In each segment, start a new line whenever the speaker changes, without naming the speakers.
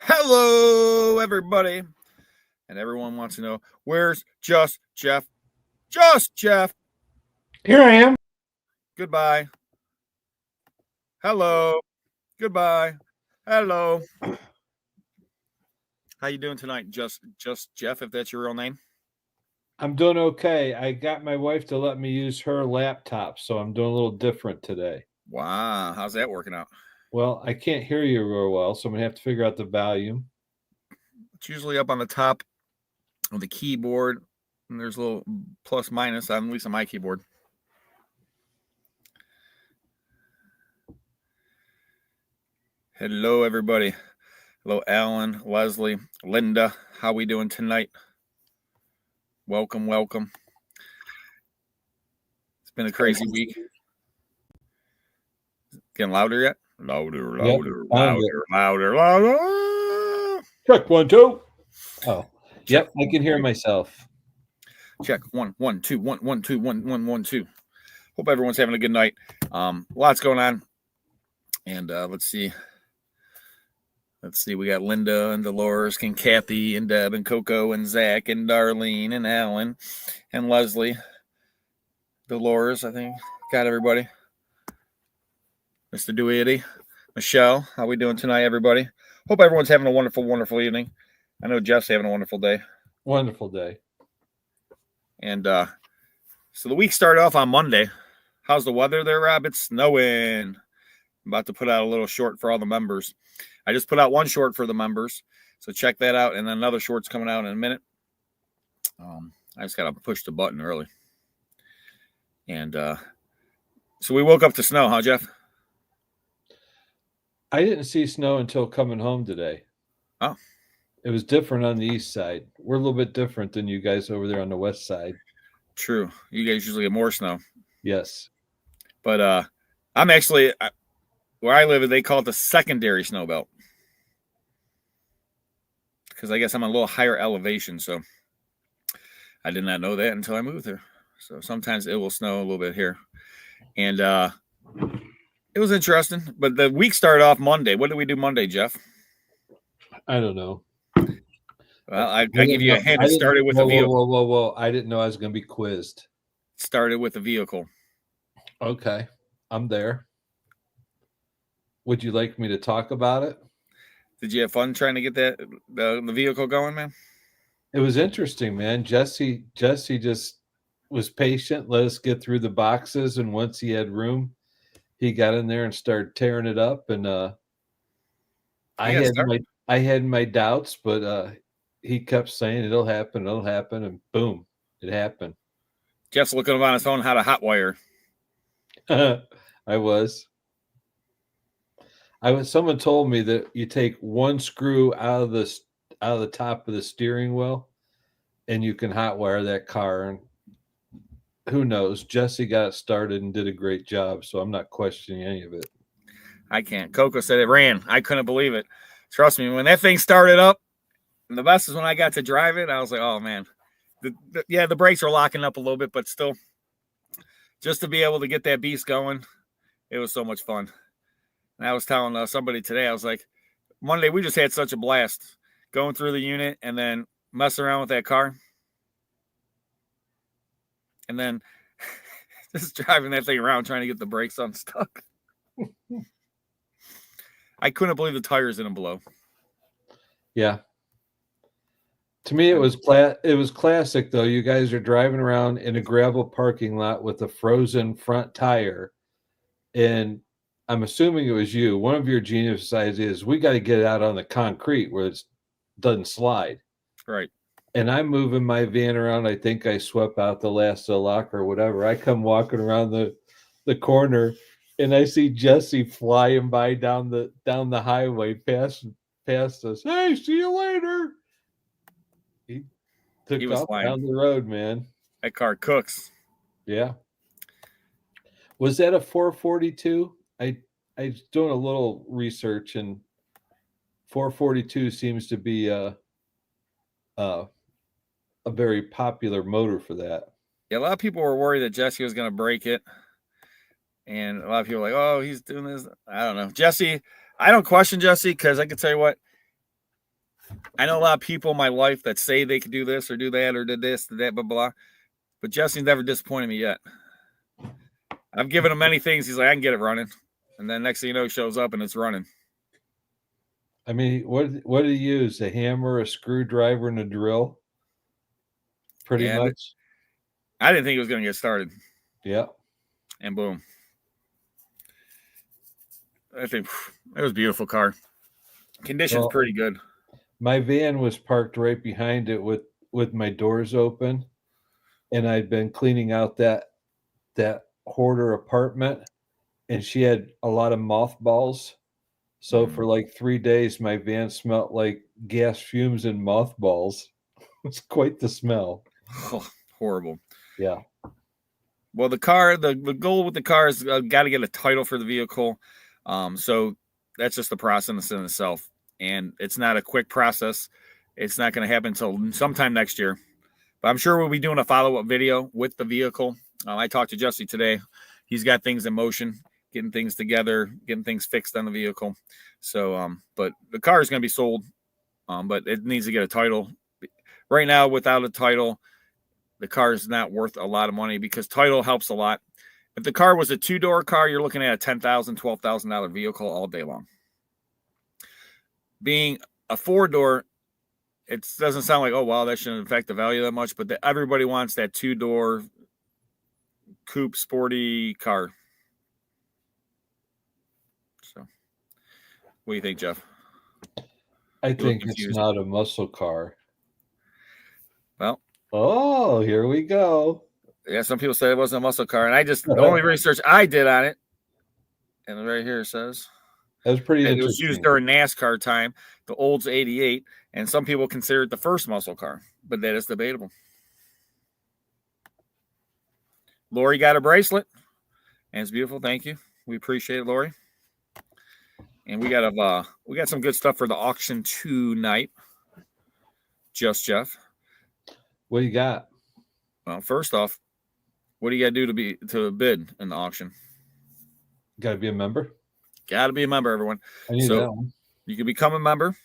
Hello, everybody. And everyone wants to know, where's Just Jeff? Just Jeff.
Here I am.
Goodbye. Hello. Goodbye. Hello. How you doing tonight? Just Jeff, if that's your real name.
I'm doing okay. I got my wife to let me use her laptop, so I'm doing a little different today.
Wow. How's that working out?
Well, I can't hear you real well, so I'm gonna have to figure out the volume.
It's usually up on the top of the keyboard. And there's a little plus minus on at least on my keyboard. Hello, everybody. Hello, Alan, Leslie, Linda. How we doing tonight? Welcome. It's been a crazy week. Getting louder yet? Louder.
Check 1, 2. Oh, check. Yep, I can hear myself.
Check 1, 1, 2, 1, 1, 2, 1, 1, 1, 2. Hope everyone's having a good night. Lots going on, and let's see. We got Linda and Dolores and Kathy and Deb and Coco and Zach and Darlene and Alan and Leslie. Dolores, I think, got everybody. Mr. Dewey, Michelle, how we doing tonight, everybody? Hope everyone's having a wonderful evening. I know Jeff's having a wonderful day.
Wonderful day.
And so the week started off on Monday. How's the weather there, Rob? It's snowing. I'm about to put out a little short for all the members. I just put out one short for the members, so check that out. And then another short's coming out in a minute. I just got to push the button early. And so we woke up to snow, huh, Jeff?
I didn't see snow until coming home today.
Oh.
It was different on the east side. We're a little bit different than you guys over there on the west side.
True. You guys usually get more snow.
Yes.
But I'm actually, where I live, they call it the secondary snow belt. Because I guess I'm a little higher elevation, so I did not know that until I moved here. So sometimes it will snow a little bit here. And it was interesting. But the week started off Monday. What did we do Monday, Jeff?
I don't know.
Well, I give you a hint. It started with a vehicle.
Whoa. I didn't know I was going to be quizzed.
It started with a vehicle.
Okay. I'm there. Would you like me to talk about it?
Did you have fun trying to get the vehicle going, man?
It was interesting, man. Jesse just was patient, let us get through the boxes, and once he had room, he got in there and started tearing it up. And I had my doubts, but he kept saying it'll happen, and boom, it happened.
Jeff's looking on his phone how to hot wire.
I was. Someone told me that you take one screw out of the top of the steering wheel, and you can hot wire that car. And who knows? Jesse got it started and did a great job, so I'm not questioning any of it.
I can't. Coco said it ran. I couldn't believe it. Trust me, when that thing started up, and the best is when I got to drive it, I was like, oh man. The brakes are locking up a little bit, but still, just to be able to get that beast going, it was so much fun. And I was telling somebody today, I was like, Monday, we just had such a blast going through the unit and then messing around with that car. And then just driving that thing around trying to get the brakes unstuck. I couldn't believe the tires didn't blow.
Yeah. To me, it was classic, though. You guys are driving around in a gravel parking lot with a frozen front tire. And I'm assuming it was you. One of your genius ideas, we got to get it out on the concrete where it doesn't slide.
Right.
And I'm moving my van around. I think I swept out the last of the lock or whatever. I come walking around the corner, and I see Jesse flying by down the highway past us. Hey, see you later. He took off down the road, man.
That car cooks.
Yeah. Was that a 442? I was doing a little research, and 442 seems to be a very popular motor for that.
Yeah, a lot of people were worried that Jesse was going to break it. And a lot of people were like, oh, he's doing this. I don't know. Jesse, I don't question Jesse because I can tell you what, I know a lot of people in my life that say they could do this or do that or did this, did that, blah, blah. But Jesse's never disappointed me yet. I've given him many things. He's like, I can get it running. And then next thing you know, he shows up and it's running.
I mean, what did he use? A hammer, a screwdriver, and a drill? Pretty much.
I didn't think it was going to get started.
Yeah.
And boom. I think it was a beautiful car. Condition's pretty good.
My van was parked right behind it with my doors open, and I'd been cleaning out that hoarder apartment, and she had a lot of mothballs. So for like 3 days, my van smelled like gas fumes and mothballs. It was quite the smell.
Oh, horrible.
Yeah.
Well, the car, the goal with the car is got to get a title for the vehicle. So that's just the process in itself. And it's not a quick process. It's not going to happen until sometime next year. But I'm sure we'll be doing a follow-up video with the vehicle. I talked to Jesse today. He's got things in motion, getting things together, getting things fixed on the vehicle. So, but the car is going to be sold, but it needs to get a title. Right now, without a title, the car is not worth a lot of money because title helps a lot. If the car was a two-door car, you're looking at a $10,000, $12,000 vehicle all day long. Being a four-door, it doesn't sound like, oh, wow, that shouldn't affect the value that much, but everybody wants that two-door coupe sporty car. So, what do you think, Jeff?
I think it's not a muscle car.
Well.
Oh, here we go.
Yeah, some people say it wasn't a muscle car, and the only research I did on it, and right here it says
that was pretty interesting.
It was used during NASCAR time, the Olds 88, and some people consider it the first muscle car, but that is debatable. Lori got a bracelet, and it's beautiful. Thank you. We appreciate it, Lori. And we got some good stuff for the auction tonight. Just Jeff.
What do you got?
Well, first off, what do you got to do to bid in the auction?
Got to be a member.
Got to be a member, everyone.
I knew that one.
You can become a member.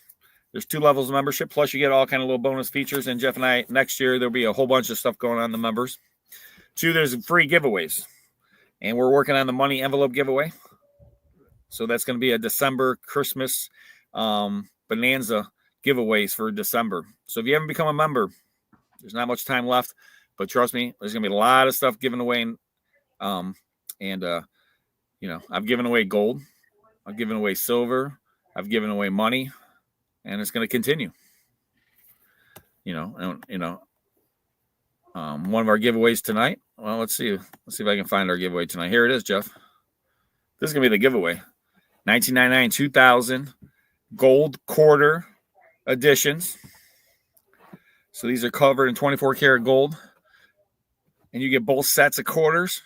There's 2 levels of membership. Plus, you get all kind of little bonus features. And Jeff and I, next year, there'll be a whole bunch of stuff going on in the members. 2, there's free giveaways. And we're working on the money envelope giveaway. So that's going to be a December Christmas bonanza giveaways for December. So if you haven't become a member, there's not much time left. But trust me, there's going to be a lot of stuff given away. I've given away gold. I've given away silver. I've given away money. And it's going to continue. One of our giveaways tonight. Well, let's see. Let's see if I can find our giveaway tonight. Here it is, Jeff. This is going to be the giveaway. 1999, 2000 gold quarter editions. So these are covered in 24 karat gold. And you get both sets of quarters.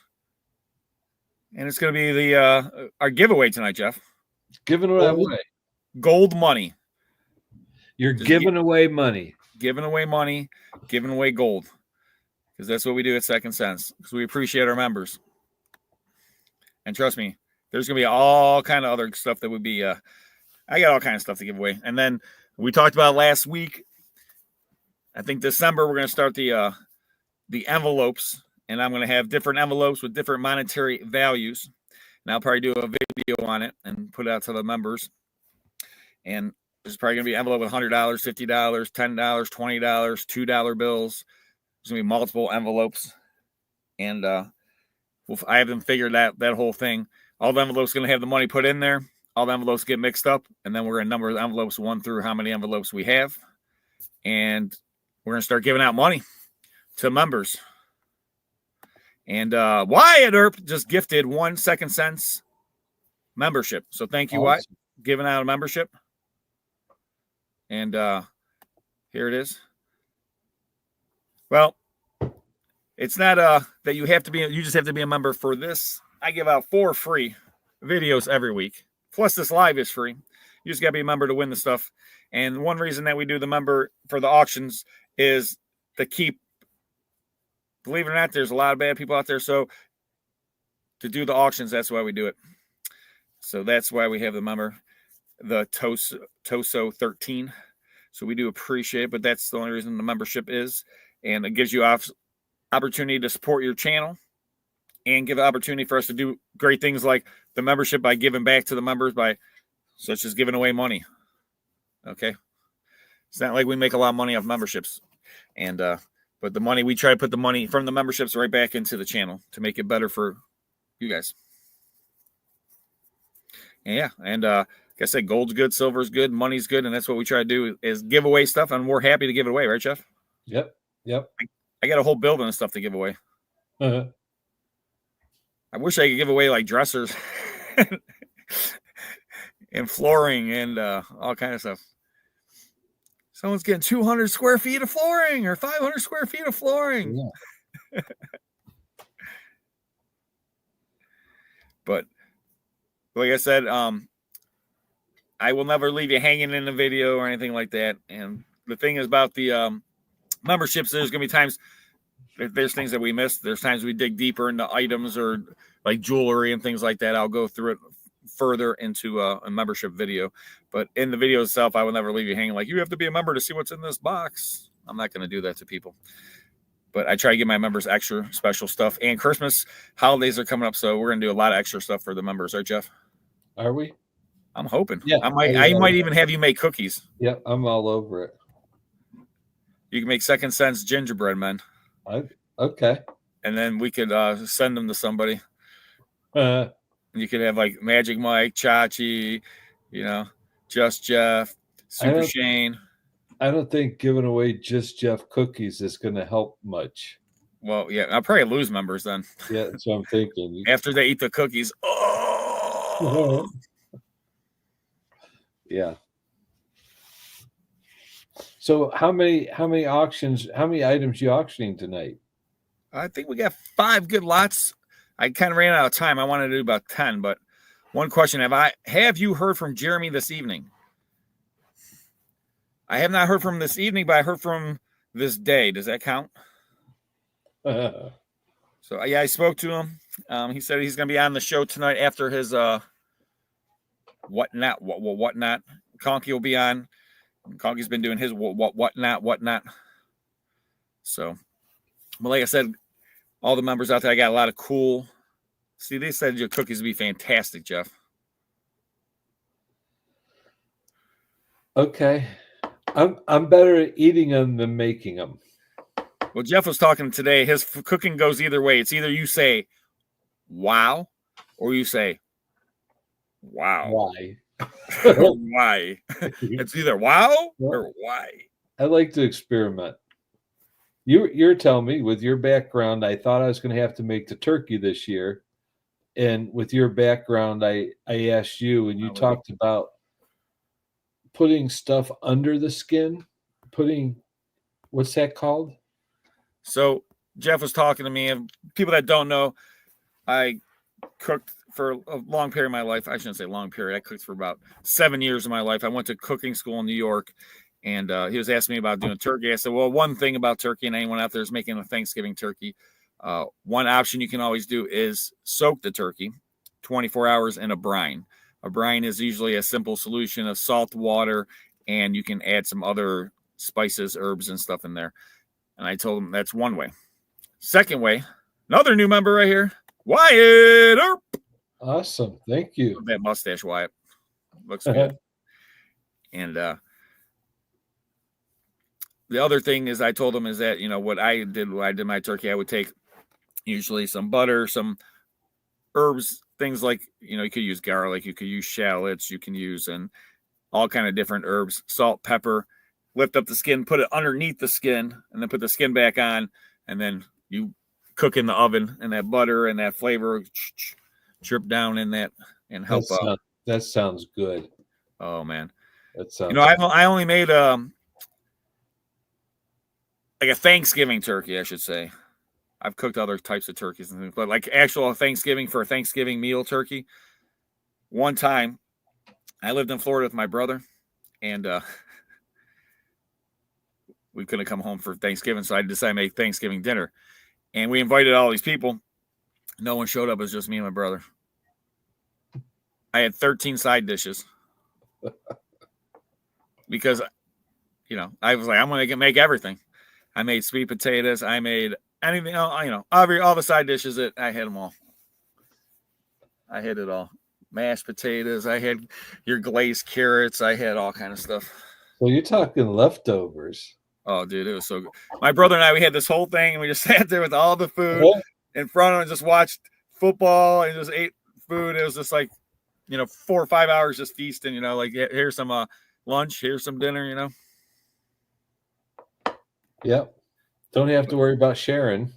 And it's going to be our giveaway tonight, Jeff.
Giving away.
Gold money.
You're giving away money.
Giving away money. Giving away gold. Because that's what we do at Second Sense. Because we appreciate our members. And trust me, there's going to be all kind of other stuff that would be, I got all kind of stuff to give away. And then we talked about last week, I think December, we're going to start the envelopes. And I'm going to have different envelopes with different monetary values. And I'll probably do a video on it and put it out to the members. And there's probably going to be an envelope with $100, $50, $10, $20, $2 bills. There's going to be multiple envelopes. And I haven't figured that whole thing. All the envelopes going to have the money put in there. All the envelopes get mixed up. And then we're going to number the envelopes 1 through how many envelopes we have. And we're going to start giving out money to members. And Wyatt Earp just gifted 1 Second Sense membership. So thank you, Wyatt, giving out a membership. And here it is. Well, it's not that you just have to be a member for this. I give out 4 free videos every week. Plus this live is free. You just got to be a member to win the stuff. And one reason that we do the member for the auctions is to keep, believe it or not, there's a lot of bad people out there. So to do the auctions, that's why we do it. So that's why we have the member, the TOSO 13. So we do appreciate it, but that's the only reason the membership is. And it gives you opportunity to support your channel and give an opportunity for us to do great things like the membership by giving back to the members by such as giving away money. Okay. It's not like we make a lot of money off memberships. And but the money, we try to put the money from the memberships right back into the channel to make it better for you guys. And yeah, and like I said, gold's good, silver's good, money's good, and that's what we try to do is give away stuff, and we're happy to give it away, right, Jeff?
Yep.
I got a whole building of stuff to give away.
Uh-huh.
I wish I could give away like dressers and flooring and all kind of stuff. Someone's getting 200 square feet of flooring or 500 square feet of flooring. Yeah. But like I said, I will never leave you hanging in the video or anything like that. And the thing is about the memberships, there's going to be times there's things that we miss. There's times we dig deeper into items or like jewelry and things like that. I'll go through it further into a membership video, but in the video itself, I will never leave you hanging like you have to be a member to see what's in this box. I'm not going to do that to people, but I try to give my members extra special stuff. And Christmas holidays are coming up, so we're going to do a lot of extra stuff for the members, right, Jeff?
Are we?
I'm hoping.
Yeah,
I might even have you make cookies.
Yeah, I'm all over it.
You can make second sense gingerbread men.
Okay.
And then we could send them to somebody.
Uh,
You could have like Magic Mike, Chachi, Just Jeff, Super Shane.
I don't think giving away Just Jeff cookies is going to help much.
Well, yeah, I'll probably lose members then.
Yeah, that's what I'm thinking.
After they eat the cookies. Oh!
Yeah. So how many items you auctioning tonight?
I think we got 5 good lots. I kind of ran out of time. I wanted to do about 10, but one question. Have you heard from Jeremy this evening? I have not heard from him this evening, but I heard from this day. Does that count? So yeah, I spoke to him. He said he's going to be on the show tonight after his whatnot. Conky will be on. Conky's been doing his whatnot. So, but like I said, all the members out there, I got a lot of cool. See, they said your cookies would be fantastic, Jeff.
Okay. I'm better at eating them than making them.
Well, Jeff was talking today. His cooking goes either way. It's either you say, wow, or you say, wow.
Why?
Why? It's either wow or why.
I like to experiment. You're telling me with your background, I thought I was going to have to make the turkey this year. And with your background, I asked you, and you talked about putting stuff under the skin, what's that called?
So Jeff was talking to me, and people that don't know, I cooked for a long period of my life. I shouldn't say long period. I cooked for about 7 years of my life. I went to cooking school in New York, and he was asking me about doing turkey. I said, well, one thing about turkey, and anyone out there is making a Thanksgiving turkey, one option you can always do is soak the turkey 24 hours in a brine. A brine is usually a simple solution of salt, water, and you can add some other spices, herbs, and stuff in there. And I told him that's one way. Second way, another new member right here, Wyatt Earp.
Awesome. Thank you.
That mustache, Wyatt. Looks good. And the other thing is I told him is that, what I did my turkey, I would take usually some butter, some herbs, things like, you could use garlic, you could use shallots, you can use and all kind of different herbs, salt, pepper, lift up the skin, put it underneath the skin, and then put the skin back on, and then you cook in the oven, and that butter and that flavor drip down in that and help out.
That sounds good.
Oh man,
that sounds.
I only made like a Thanksgiving turkey, I should say. I've cooked other types of turkeys and things, but like actual Thanksgiving for a Thanksgiving meal turkey. One time, I lived in Florida with my brother, and we couldn't come home for Thanksgiving, so I decided to make Thanksgiving dinner. And we invited all these people. No one showed up. It was just me and my brother. I had 13 side dishes because I was like, I'm going to make everything. I made sweet potatoes. I made anything, all the side dishes. I had them all. I had it all. Mashed potatoes. I had your glazed carrots. I had all kind of stuff.
So you're talking leftovers.
Oh, dude, it was so good. My brother and I, we had this whole thing, and we just sat there with all the food in front of us and just watched football and just ate food. It was just like, 4 or 5 hours just feasting, like here's some lunch, here's some dinner,
Yep. Don't have to worry about sharing.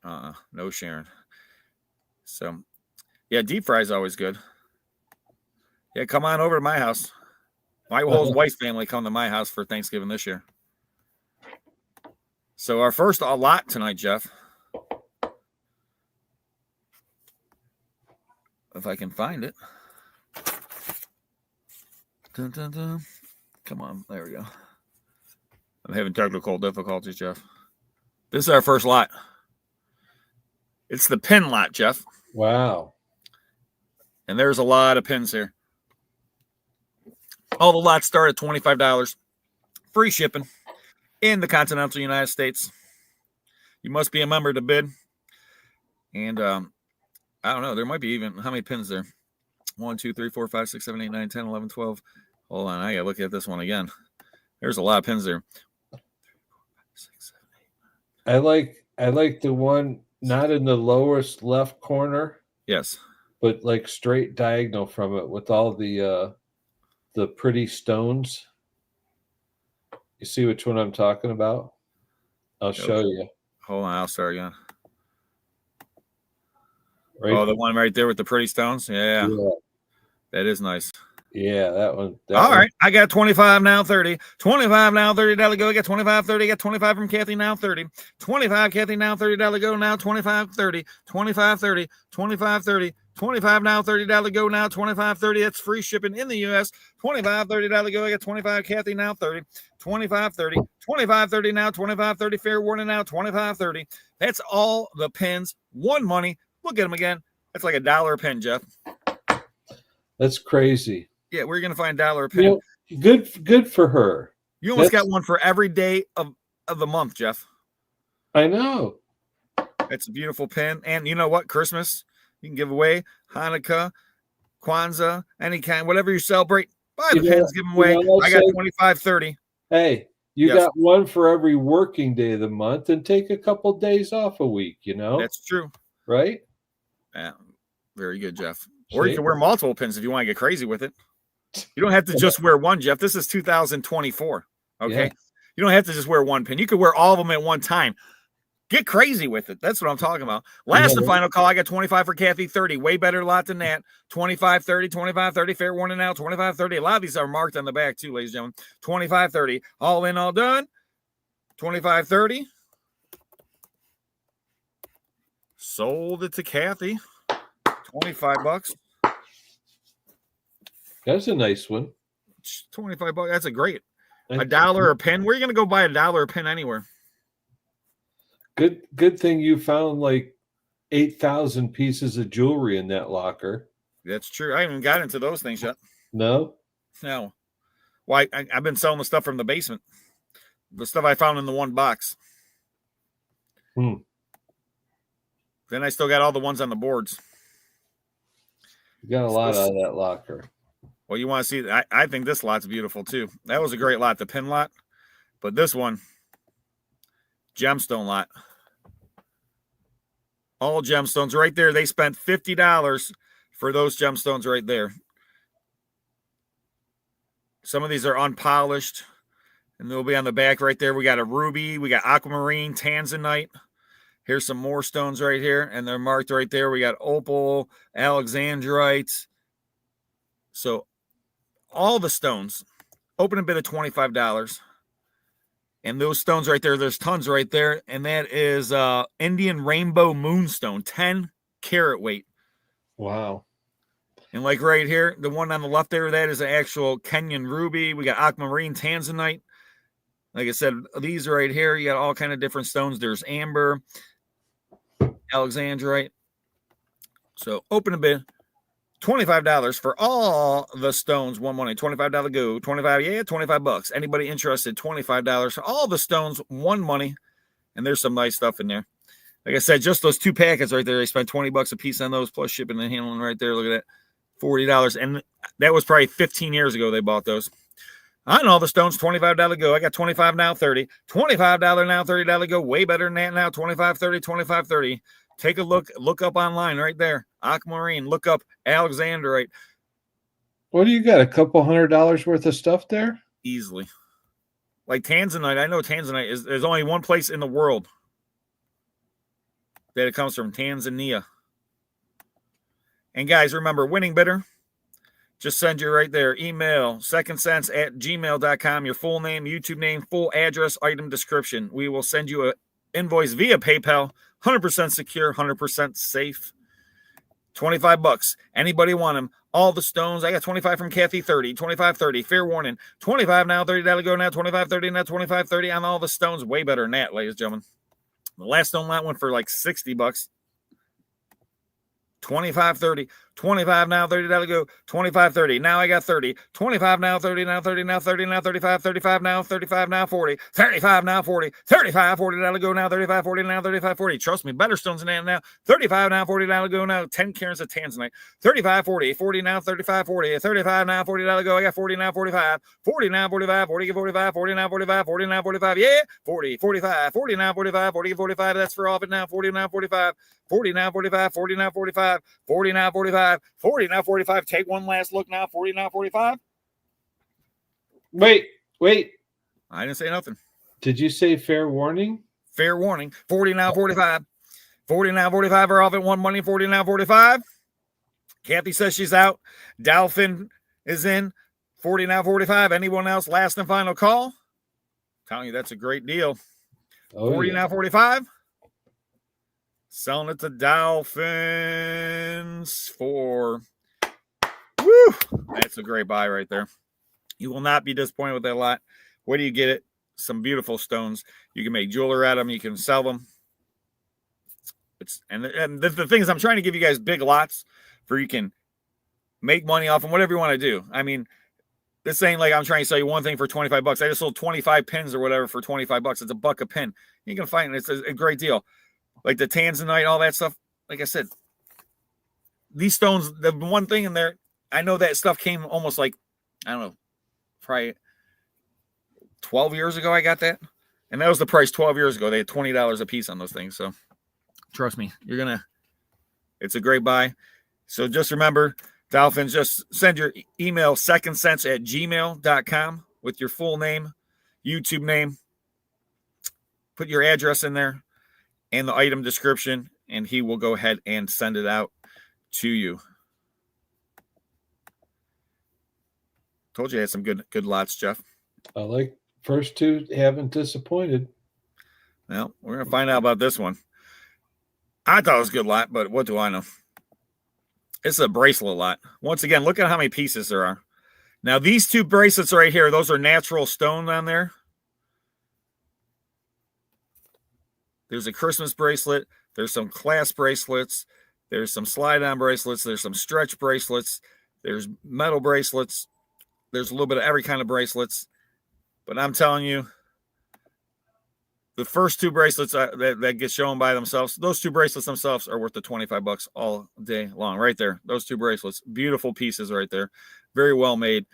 No sharing. So, yeah, deep fry is always good. Yeah, come on over to my house. My whole wife's family come to my house for Thanksgiving this year. So our first lot tonight, Jeff. If I can find it. Dun, dun, dun. Come on, there we go. I'm having technical difficulties, Jeff. This is our first lot. It's the pin lot, Jeff.
Wow.
And there's a lot of pins here. All the lots start at $25. Free shipping in the continental United States. You must be a member to bid. And I don't know. There might be even, how many pins there? 1, 2, 3, 4, 5, 6, 7, 8, 9, 10, 11, 12. Hold on. I got to look at this one again. There's a lot of pins there. 6, 7, 8.
I like the one not in the lowest left corner.
Yes.
But like straight diagonal from it with all the pretty stones. You see which one I'm talking about? I'll show you.
Hold on, I'll start again.
Right.
Oh, the one right there with the pretty stones? Yeah. That is nice.
Yeah, that one.
All right. I got 25 now, 30. 25 now, $30 go. I got 25, 30. I got 25 from Kathy now, 30. 25, Kathy now, $30 go now, 25, 30. 25, 30. 25, 30. 25 now, $30 go now, 25, 30. That's free shipping in the U.S. 25, $30 go. I got 25, Kathy now, 30. 25, 30. 25, 30 now, 25, 30. Fair warning now, 25, 30. That's all the pins. One money. Look at them again. That's like $1 a pin, Jeff.
That's crazy.
Yeah, we're gonna find $1 a pin.
Good for her.
You almost got one for every day of the month, Jeff.
I know.
It's a beautiful pin. And you know what? Christmas, you can give away. Hanukkah, Kwanzaa, any kind, whatever you celebrate, buy the pins, give them away. I got 25, 30.
Hey, you got one for every working day of the month and take a couple days off a week,
That's true.
Right?
Yeah. Very good, Jeff. Or you can wear multiple pins if you want to get crazy with it. You don't have to just wear one, Jeff. This is 2024. Okay. Yeah. You don't have to just wear one pin. You could wear all of them at one time. Get crazy with it. That's what I'm talking about. Last and final call. I got 25 for Kathy, 30. Way better lot than that. 25, 30, 25, 30. Fair warning now. 25, 30. A lot of these are marked on the back too, ladies and gentlemen. 25, 30. All in, all done. 25, 30. Sold it to Kathy. $25.
That's a nice one.
$25. That's a great. $1 a pin. Where are you going to go buy $1 a pin anywhere?
Good thing you found like 8,000 pieces of jewelry in that locker.
That's true. I haven't got into those things yet.
No.
Well, I've been selling the stuff from the basement. The stuff I found in the one box. Then I still got all the ones on the boards.
You got a lot out of that locker.
Well, you want to see, I think this lot's beautiful too. That was a great lot, the pin lot. But this one, gemstone lot. All gemstones right there. They spent $50 for those gemstones right there. Some of these are unpolished. And they'll be on the back right there. We got a ruby. We got aquamarine, tanzanite. Here's some more stones right here. And they're marked right there. We got opal, alexandrite. So all the stones, open a bid of $25. And those stones right there, there's tons right there. And that is Indian rainbow moonstone, 10 carat weight.
Wow.
And like right here, the one on the left there, that is an actual Kenyan ruby. We got aquamarine, tanzanite. Like I said, these right here, you got all kind of different stones. There's amber, alexandrite. So open a bid. $25 for all the stones, one money. $25 go. 25, yeah, $25. Anybody interested? $25 for all the stones, one money. And there's some nice stuff in there. Like I said, just those 2 packets right there, they spent $20 a piece on those, plus shipping and handling right there. Look at that. $40. And that was probably 15 years ago they bought those. I know the stones, $25 go. I got 25 now, 30. $25 now, $30 go. Way better than that now. 25, 30, 25, 30. Take a look. Look up online right there. Aquamarine. Look up Alexandrite.
What do you got? A couple $100 worth of stuff there?
Easily. Like Tanzanite. I know Tanzanite is there's only one place in the world that it comes from, Tanzania. And guys, remember, winning bidder, just send you right there. Email secondsense@gmail.com, your full name, YouTube name, full address, item description. We will send you an invoice via PayPal, 100% secure, 100% safe. $25. Anybody want them? All the stones. I got 25 from Kathy, 30, 25, 30. Fair warning. 25 now, $30 go now, 25, 30 now, 25, 30 on all the stones. Way better than that, ladies and gentlemen. The last stone lot went for like $60. 25, 30, 25 now, $30 go, 25, 30. Now I got 30, 25 now, 30 now, 30 now, 30 now, 35, 35 now, 35 now, 40, 35 now, 40, 35, $40 go now, 35, 40 now, 35, 40. Trust me, better stones than that now. 35 now, $40 go now, 10 carats of Tanzanite. 35, 40, 40 now, 35, 40, 35 now, $40 go. I got 40 now, 45, 40 now, 45, 40 45, 40 now, 45, 40 now, 45. Yeah, 40, 45, 40 now, 45, 40 45. That's for all of it now. 40 now, 45, 40 now, 45, 40 now, 45, 40 now, 45, 40 now, 45. Take one last look now. 40 now, 45.
Wait.
I didn't say nothing.
Did you say fair warning?
Fair warning. 40 now, 45. 40 now, 45 are off at one money. 40 now, 45. Kathy says she's out. Dolphin is in. 40 now, 45. Anyone else? Last and final call. I'm telling you, that's a great deal. 40 now, 45. Selling it to Dolphins for, woo, that's a great buy right there. You will not be disappointed with that lot. Where do you get it? Some beautiful stones. You can make jewelry out of them. You can sell them. And the thing is, I'm trying to give you guys big lots for you can make money off them, whatever you want to do. I mean, this ain't like I'm trying to sell you one thing for $25. I just sold 25 pins or whatever for $25. It's $1 a pin. You can find it. It's a great deal. Like the Tanzanite, all that stuff. Like I said, these stones, the one thing in there, I know that stuff came almost like, I don't know, probably 12 years ago I got that. And that was the price 12 years ago. They had $20 a piece on those things. So trust me, it's a great buy. So just remember, Dolphins, just send your email secondsense@gmail.com with your full name, YouTube name. Put your address in there and the item description, and he will go ahead and send it out to you. Told you I had some good lots, Jeff.
I like first two haven't disappointed.
Well, we're going to find out about this one. I thought it was a good lot, but what do I know? It's a bracelet lot. Once again, look at how many pieces there are. Now, these two bracelets right here, those are natural stone on there. There's a Christmas bracelet. There's some clasp bracelets. There's some slide-on bracelets. There's some stretch bracelets. There's metal bracelets. There's a little bit of every kind of bracelets. But I'm telling you, the first two bracelets that get shown by themselves, those two bracelets themselves are worth the $25 all day long. Right there. Those two bracelets. Beautiful pieces right there. Very well made.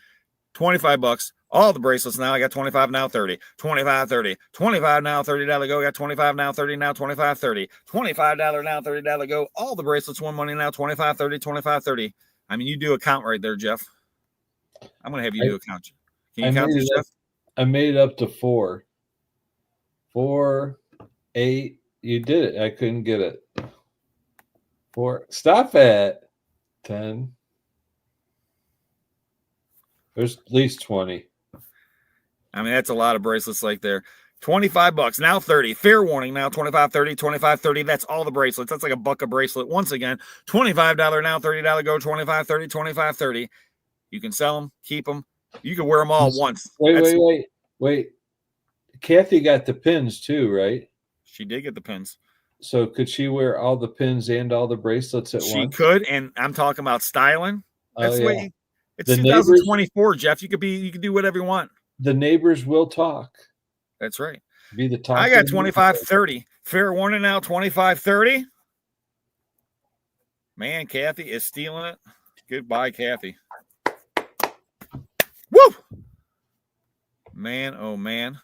$25. All the bracelets now. I got 25 now, 30. 25, 30. 25 now, $30 go. I got 25 now, 30 now, 25, 30. $25 now, $30 go. All the bracelets, one money now, 25, 30, 25, 30. I mean, you do a count right there, Jeff. I'm going to have you do a count. Can you count this, Jeff?
I made it up to 4. 4, 8. You did it. I couldn't get it. 4. Stop at 10. There's at least 20.
I mean, that's a lot of bracelets like there. $25 now, 30. Fair warning now, 25, 30, 25, 30. That's all the bracelets. That's like $1 a bracelet. Once again, $25 now, $30 go, 25, 30, 25, 30. You can sell them, keep them. You can wear them all once.
Wait. Kathy got the pins too, right?
She did get the pins.
So could she wear all the pins and all the bracelets at
She
once?
could, and I'm talking about styling. That's
Oh
the
yeah.
way. It's
The neighbors,
2024, Jeff. You can do whatever you want.
the neighbors will talk.
That's right.
Be the talk.
I got 25.30. Fair warning now, 25.30. Man, Kathy is stealing it. Goodbye, Kathy. Woo! Man, oh man.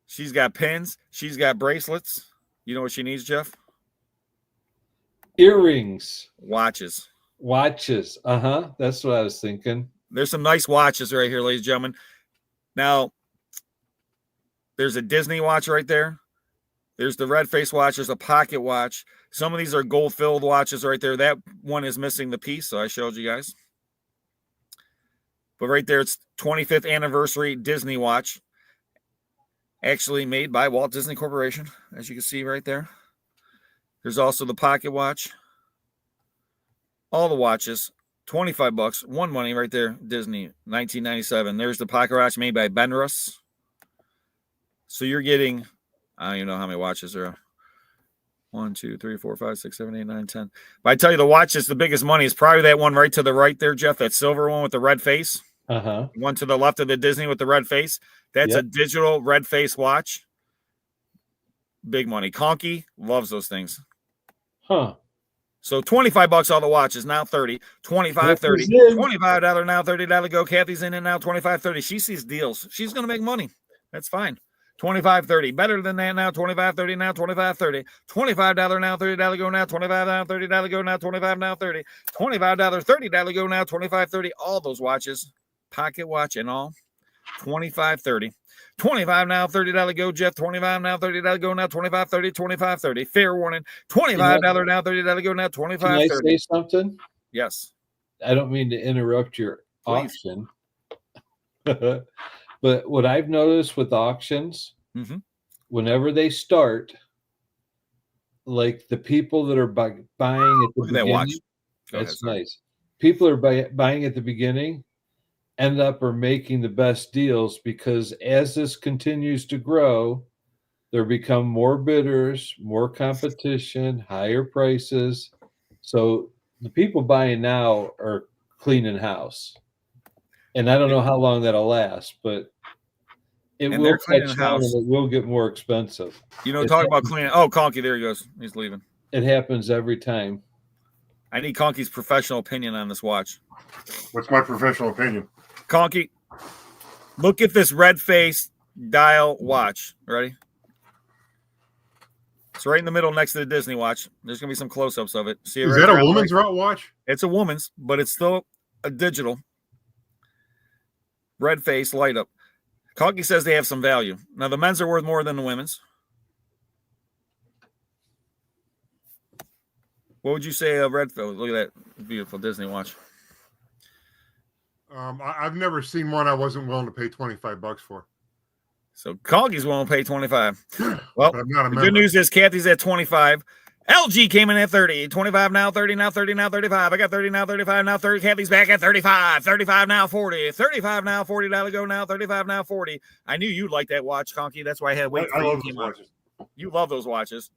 She's got pins. She's got bracelets. You know what she needs, Jeff?
Earrings.
Watches.
Watches. That's what I was thinking.
There's some nice watches right here, ladies and gentlemen. Now, there's a Disney watch right there. There's the red face watch. There's a pocket watch. Some of these are gold-filled watches right there. That one is missing the piece, so I showed you guys. But right there, it's 25th anniversary Disney watch. Actually made by Walt Disney Corporation, as you can see right there. There's also the pocket watch. All the watches, $25. One money right there, Disney, 1997. There's the pocket watch made by Benrus. So you're getting, I don't even know how many watches there are. 1, 2, 3, 4, 5, 6, 7, 8, 9, 10. But I tell you, the watch that's the biggest money is probably that one right to the right there, Jeff, that silver one with the red face. One to the left of the Disney with the red face. That's a digital red face watch. Big money. Conky loves those things.
Huh.
So $25 all the watches, now 30. 25, 30. $25 now, $30 go. Kathy's in it now, 25, 30. She sees deals. She's going to make money. That's fine. 25, 30. Better than that now, 25, 30 now, 25, 30. $25 now, $30 go now, $25 now, $30 go now, 25 now, 30. $25, $30 go now, 25, 30. All those watches, pocket watch and all, 25, 30. 25 now, $30 go, Jeff. 25 now, $30 go now, 25, 30, 25, 30. Fair warning. $25 now, $30 go now, 25, 30.
Can I say something?
Yes.
I don't mean to interrupt your auction. But what I've noticed with auctions, whenever they start, like the people that are buying at the beginning, that's nice. People are buying at the beginning end up are making the best deals because as this continues to grow, there become more bidders, more competition, higher prices. So the people buying now are cleaning house. And I don't know how long that'll last, but it will catch on and it will get more expensive.
You know, talk about cleaning. Oh, Conky, there he goes. He's leaving.
It happens every time.
I need Conky's professional opinion on this watch.
What's my professional opinion?
Conky, look at this red face dial watch. Ready? It's right in the middle next to the Disney watch. There's going to be some close-ups of it. See it
Is
right
that
there?
a woman's watch?
It's a woman's, but it's still a digital. Red face, light up. Conky says they have some value. Now, the men's are worth more than the women's. What would you say of red face? Look at that beautiful Disney watch.
I've never seen one I wasn't willing to pay $25 for.
So Conky's willing to pay 25. Well, the good news is Kathy's at 25. LG came in at 30. 25 now, 30 now, 30 now, 35. I got 30 now, 35 now, 30. Kathy's back at 35. 35 now, 40. 35 now, $40 go now, 35 now, 40. I knew you'd like that watch, Conky. That's why I had wait.
I love those watches.
You love those watches.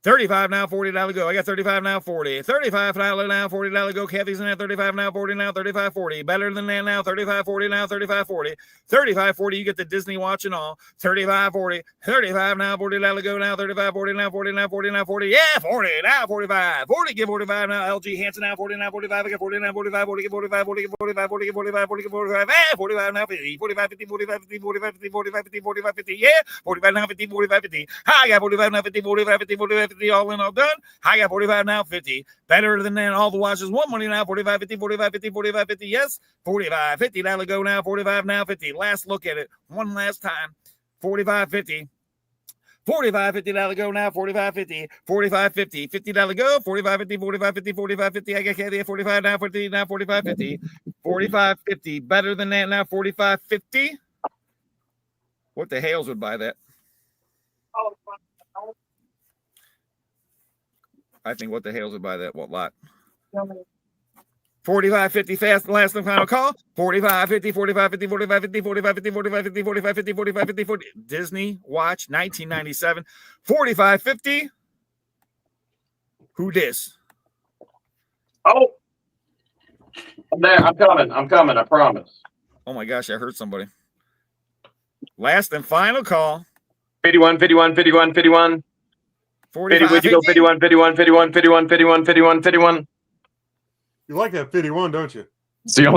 35 now, $40 go. I got 35 now, 40. 35 now, $40 go. Kathy's in at 35 now, 40 now, 35, 40. Better than that now, 35, 40 now, 35, 40. 35, 40, you get the Disney watch and all. 35, 40. 35 now, $40 go now, 35, 40 now, 40 now, 40 now, 40. Yeah, 40 now, 45. 40, give 45 now. LG Hansen now, 40 now, 45. I get 40 now, 45, 40, give 45, 40, give 45, 40, give 45, 40, give 45. Yeah, 45 now, 50. 45, 50, 45, 50, 45, 50, 45, 50, 45, 50. Yeah, 45 now, 50, 45, 50. I got 45 now, 50, 45, 50, 45, 50. All in, all done. I got 45 now, 50. Better than that. All the watches. One money now, 45, 50, 45, 50, 45, 50. Yes, 45, 50. That'll go now, 45 now, 50. Last look at it. One last time. 45, 50. 45, 50, that'll go now, 45, 50, 45, 50, 50, that'll go, 45, 50, 45, 50, 45, 50, I got Kathy at 45 now, 50, now, 45, 50, 45, 50, better than that now, 45, 50. What the Hales would buy that? I think what the Hales would buy that, what lot? 45-50 fast, last and final call. 45-50, 45-50, 45-50, 45-50, 45-50, 45-50, 45-50, 40. Disney Watch 1997. 45-50. Who dis?
Oh, I'm there. I'm coming. I promise.
Oh my gosh, I heard somebody. Last and final call.
51, 51, 51, 51.
45,
51, 51, 51, 51, 51, 51, 51.
You like that 51, don't you?
It's the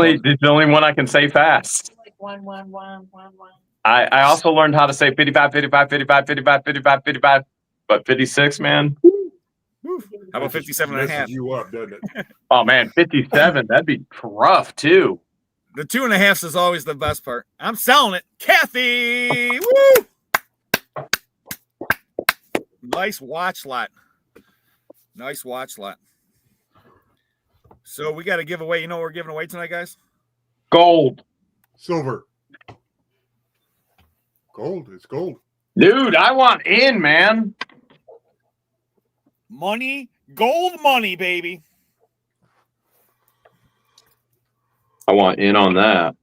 only one I can say fast.
Like one.
I also learned how to say 55, 55, 55, 55, 55, 55, but 56, man.
How about 57 and a half?
You up, doesn't it?
Oh man, 57. That'd be rough too.
The 2.5 is always the best part. I'm selling it. Kathy! Woo! Nice watch lot. Nice watch lot. So we got to give away. You know what we're giving away tonight, guys?
Gold.
Silver. Gold. It's gold.
Dude, I want in, man.
Money. Gold money, baby.
I want in on that.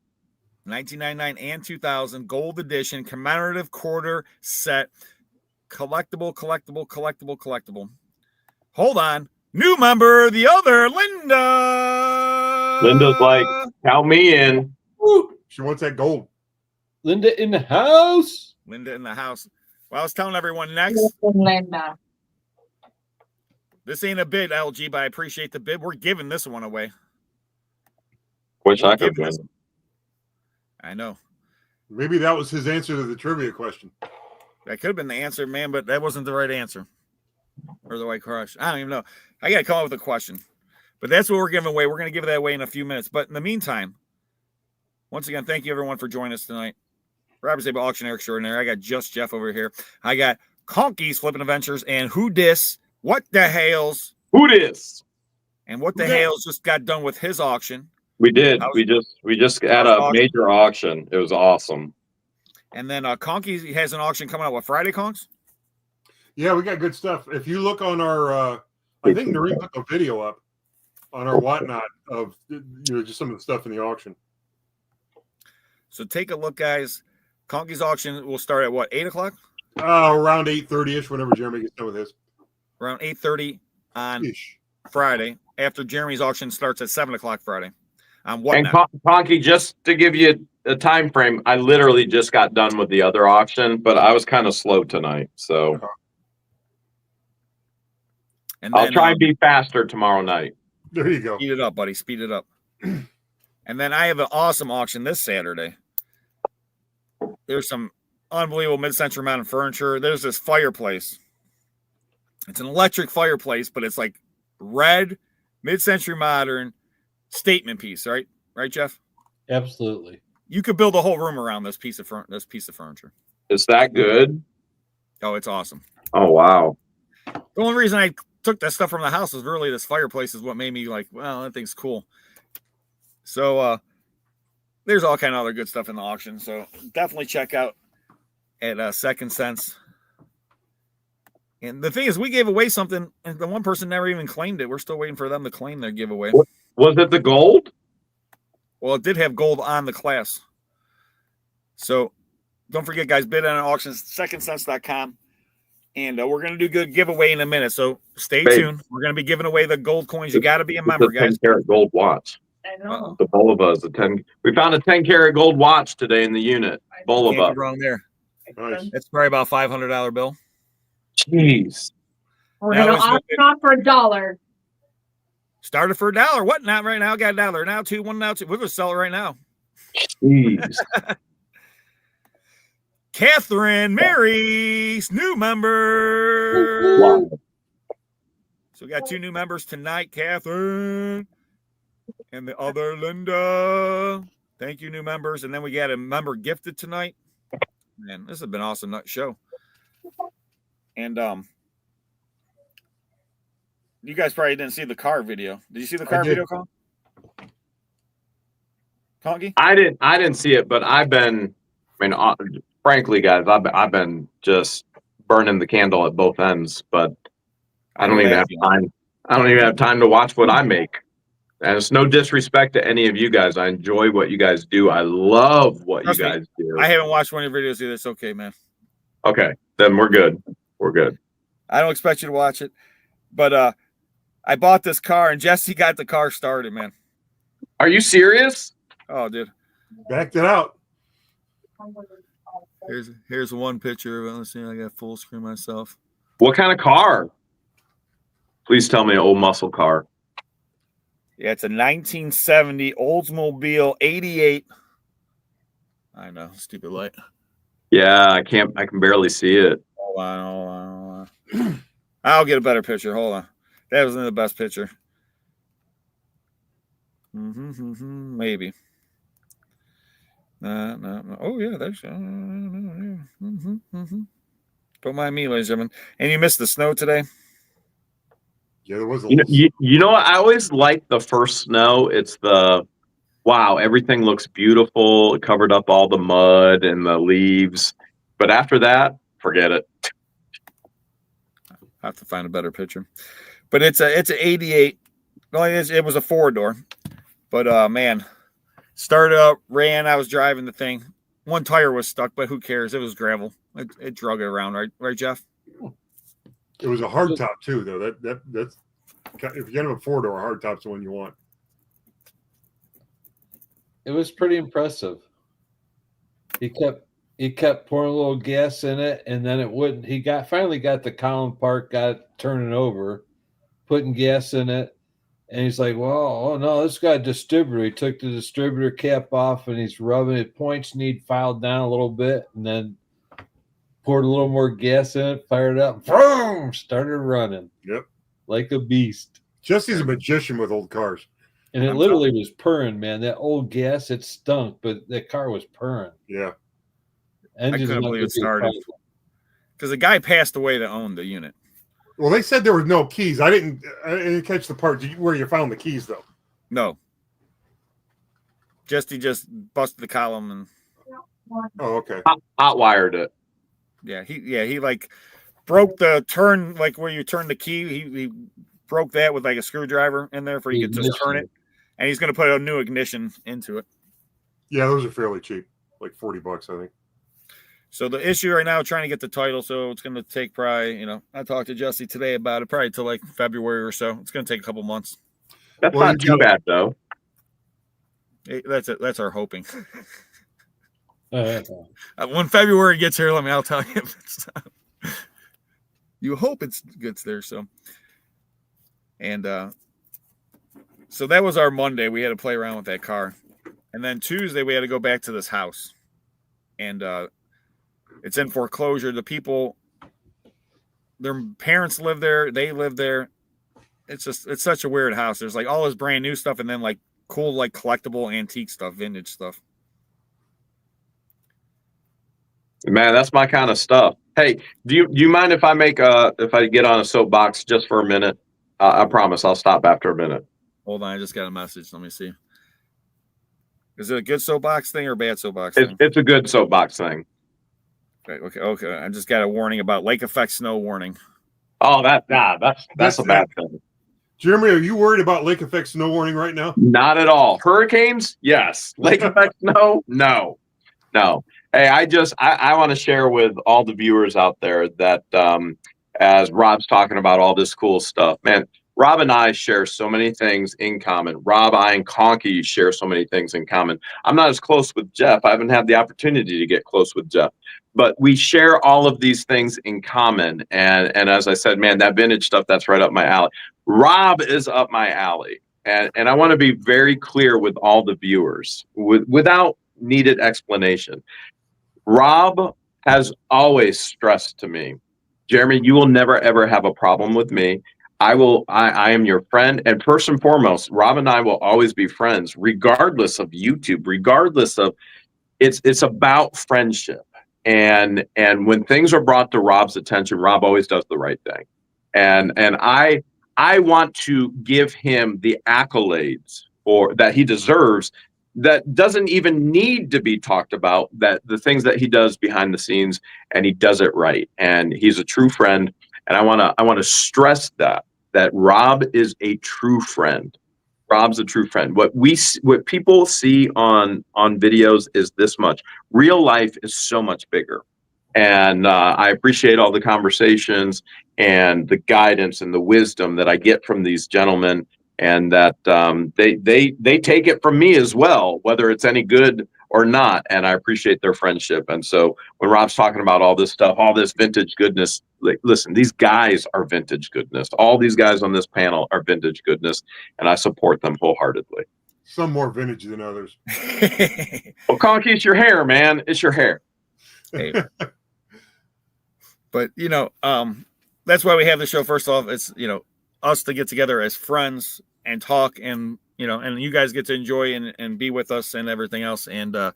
1999 and 2000 gold edition commemorative quarter set. Collectible. Hold on. New member, the other Linda.
Linda's like, count me in.
Woo! She wants that gold.
Linda in the house.
Linda in the house. Well, I was telling everyone next.
Linda.
This ain't a bid, LG, but I appreciate the bid. We're giving this one away.
Wish
We're
I could
giving
win.
this- I know.
Maybe that was his answer to the trivia question.
That could have been the answer, man, but that wasn't the right answer. Or the right crush. I don't even know. I got to come up with a question. But that's what we're giving away. We're going to give that away in a few minutes. But in the meantime, once again, thank you, everyone, for joining us tonight. Zjaba Auctioneer Extraordinaire. I got Just Jeff over here. I got Conky's Flipping Adventures and Who Dis, What the Hales,
Who dis?
and What the Hales just got done with his auction.
We did.
How's-
We just had a major auction. It was awesome.
And then Conky has an auction coming out. What, Friday, Conks?
Yeah, we got good stuff. If you look on our, I think Noreen put the video up on our whatnot of just some of the stuff in the auction.
So take a look, guys. Conky's auction will start at what, 8 o'clock?
Around 8:30ish, whenever Jeremy gets done with his.
Around 8:30 on
Ish.
Friday. After Jeremy's auction starts at 7 o'clock Friday. On
And
whatnot.
Conky, just to give you a time frame, I literally just got done with the other auction, but I was kind of slow tonight, so
And
I'll
then,
try and be faster tomorrow night.
There you go.
Speed it up, buddy. Speed it up. And then I have an awesome auction this Saturday. There's some unbelievable mid-century modern furniture. There's this fireplace. It's an electric fireplace, but it's like red, mid-century modern statement piece, right? Right, Jeff?
Absolutely.
You could build a whole room around this piece of furniture.
Is that good?
Oh, it's awesome.
Oh, wow.
The only reason I took that stuff from the house was really this fireplace is what made me like, well, that thing's cool. So there's all kind of other good stuff in the auction. So definitely check out at Second Sense. And the thing is, we gave away something, and the one person never even claimed it. We're still waiting for them to claim their giveaway.
What? Was it the gold?
Well, it did have gold on the class. So don't forget, guys, bid on auctions, secondsense.com. And we're going to do good giveaway in a minute. So stay tuned. We're going to be giving away the gold coins. You got to be a member,
It's a
guys.
10-karat gold watch.
I know.
The Bulova is a 10. We found a 10-karat gold watch today in the unit.
Can't
Bulova.
be wrong there.
Nice.
That's probably about $500 bill.
Jeez.
We're
Now
gonna
it's
auction off for $1.
Started for $1. What? Not right now. Got $1. Now two. One now two. We're going to sell it right now.
Jeez.
Catherine Mary's new member.
Wow.
So we got 2 new members tonight, Catherine and the other Linda. Thank you, new members. And then we got a member gifted tonight. Man, this has been an awesome show. And you guys probably didn't see the car video. Did you see the car video, Conky?
I didn't see it, but frankly, guys, I've been just burning the candle at both ends, but I don't even have time. I don't even have time to watch what I make. And it's no disrespect to any of you guys. I enjoy what you guys do. I love what
Trust
you
me,
guys do.
I haven't watched one of your videos either. It's okay, man.
Okay, then we're good. We're good.
I don't expect you to watch it, but I bought this car and Jesse got the car started, man.
Are you serious?
Oh, dude.
Backed it out.
Here's one picture of it. Let's see. I got full screen myself.
What kind of car? Please tell me an old muscle car.
Yeah, it's a 1970 Oldsmobile 88. I know, stupid light.
Yeah, I can barely see it.
Hold on. I'll get a better picture. Hold on. That wasn't the best picture. Maybe. No. Oh, yeah, there's. Don't mind me, ladies and gentlemen. And you missed the snow today?
Yeah, there was a
You know,
little.
you know what? I always like the first snow. It's the wow, everything looks beautiful. It covered up all the mud and the leaves. But after that, forget it.
I have to find a better picture. But it's an 88. No, it was a 4-door. But man, started up, ran. I was driving the thing. One tire was stuck, but who cares? It was gravel. It drug it around, right, Jeff?
It was a hard top too, though. That's if you have a 4-door, hard top's the one you want.
It was pretty impressive. He kept pouring a little gas in it, and then it wouldn't. He finally got the column part, got turning over, putting gas in it, and he's like, "Well, oh no, this got a distributor." He took the distributor cap off, and he's rubbing it. Points need filed down a little bit, and then poured a little more gas in it, fired up, boom, started running.
Yep,
like a beast.
Jesse's a magician with old cars.
And it literally was purring, man. That old gas, it stunk, but that car was purring.
Yeah.
I couldn't believe it started. Because the guy passed away that owned the unit.
Well, they said there were no keys. I didn't catch the part where you found the keys, though.
No. He just busted the column and.
Oh, okay.
Hot wired it.
Yeah, he like broke the turn, like where you turn the key. He broke that with like a screwdriver in there for you could just turn it. And he's going to put a new ignition into it.
Yeah, those are fairly cheap, like $40, I think.
So the issue right now, trying to get the title, so it's going to take probably, I talked to Jesse today about it, probably till like February or so. It's going to take a couple months.
That's not too bad, though.
That's our hoping. When February gets here, I'll tell you. If it's, you hope it gets there. So, and so that was our Monday. We had to play around with that car, and then Tuesday we had to go back to this house, and it's in foreclosure. The people, their parents live there. They live there. It's such a weird house. There's like all this brand new stuff, and then like cool like collectible antique stuff, vintage stuff.
Man, that's my kind of stuff. Hey, do you mind if I get on a soapbox just for a minute? I promise I'll stop after a minute.
Hold on, I just got a message. Let me see. Is it a good soapbox thing or a bad soapbox thing?
It's a good soapbox thing.
Okay. I just got a warning about lake effect snow warning.
Oh, that's a bad thing.
Jeremy, are you worried about lake effect snow warning right now?
Not at all. Hurricanes, yes. Lake effect snow, no. Hey, I want to share with all the viewers out there that as Rob's talking about all this cool stuff, man, Rob and I share so many things in common. Rob, I, and Conky share so many things in common. I'm not as close with Jeff. I haven't had the opportunity to get close with Jeff. But we share all of these things in common. And as I said, man, that vintage stuff, that's right up my alley. Rob is up my alley. And I want to be very clear with all the viewers without needed explanation. Rob has always stressed to me, Jeremy, you will never, ever have a problem with me. I am your friend. And first and foremost, Rob and I will always be friends, regardless of YouTube, regardless of it's about friendship. And when things are brought to Rob's attention, Rob always does the right thing. And I want to give him the accolades that he deserves, that doesn't even need to be talked about, that the things that he does behind the scenes, and he does it right. And he's a true friend. And I want to stress that Rob is a true friend. Rob's a true friend. What people see on videos is this much. Real life is so much bigger. And I appreciate all the conversations and the guidance and the wisdom that I get from these gentlemen, and that they take it from me as well, whether it's any good or not. And I appreciate their friendship. And so when Rob's talking about all this stuff, all this vintage goodness, like, listen, these guys are vintage goodness. All these guys on this panel are vintage goodness, and I support them wholeheartedly.
Some more vintage than others.
Well, Conky, it's your hair, man. It's your hair.
Hey. But that's why we have the show. First off, it's us to get together as friends and talk, and and you guys get to enjoy and be with us and everything else. And like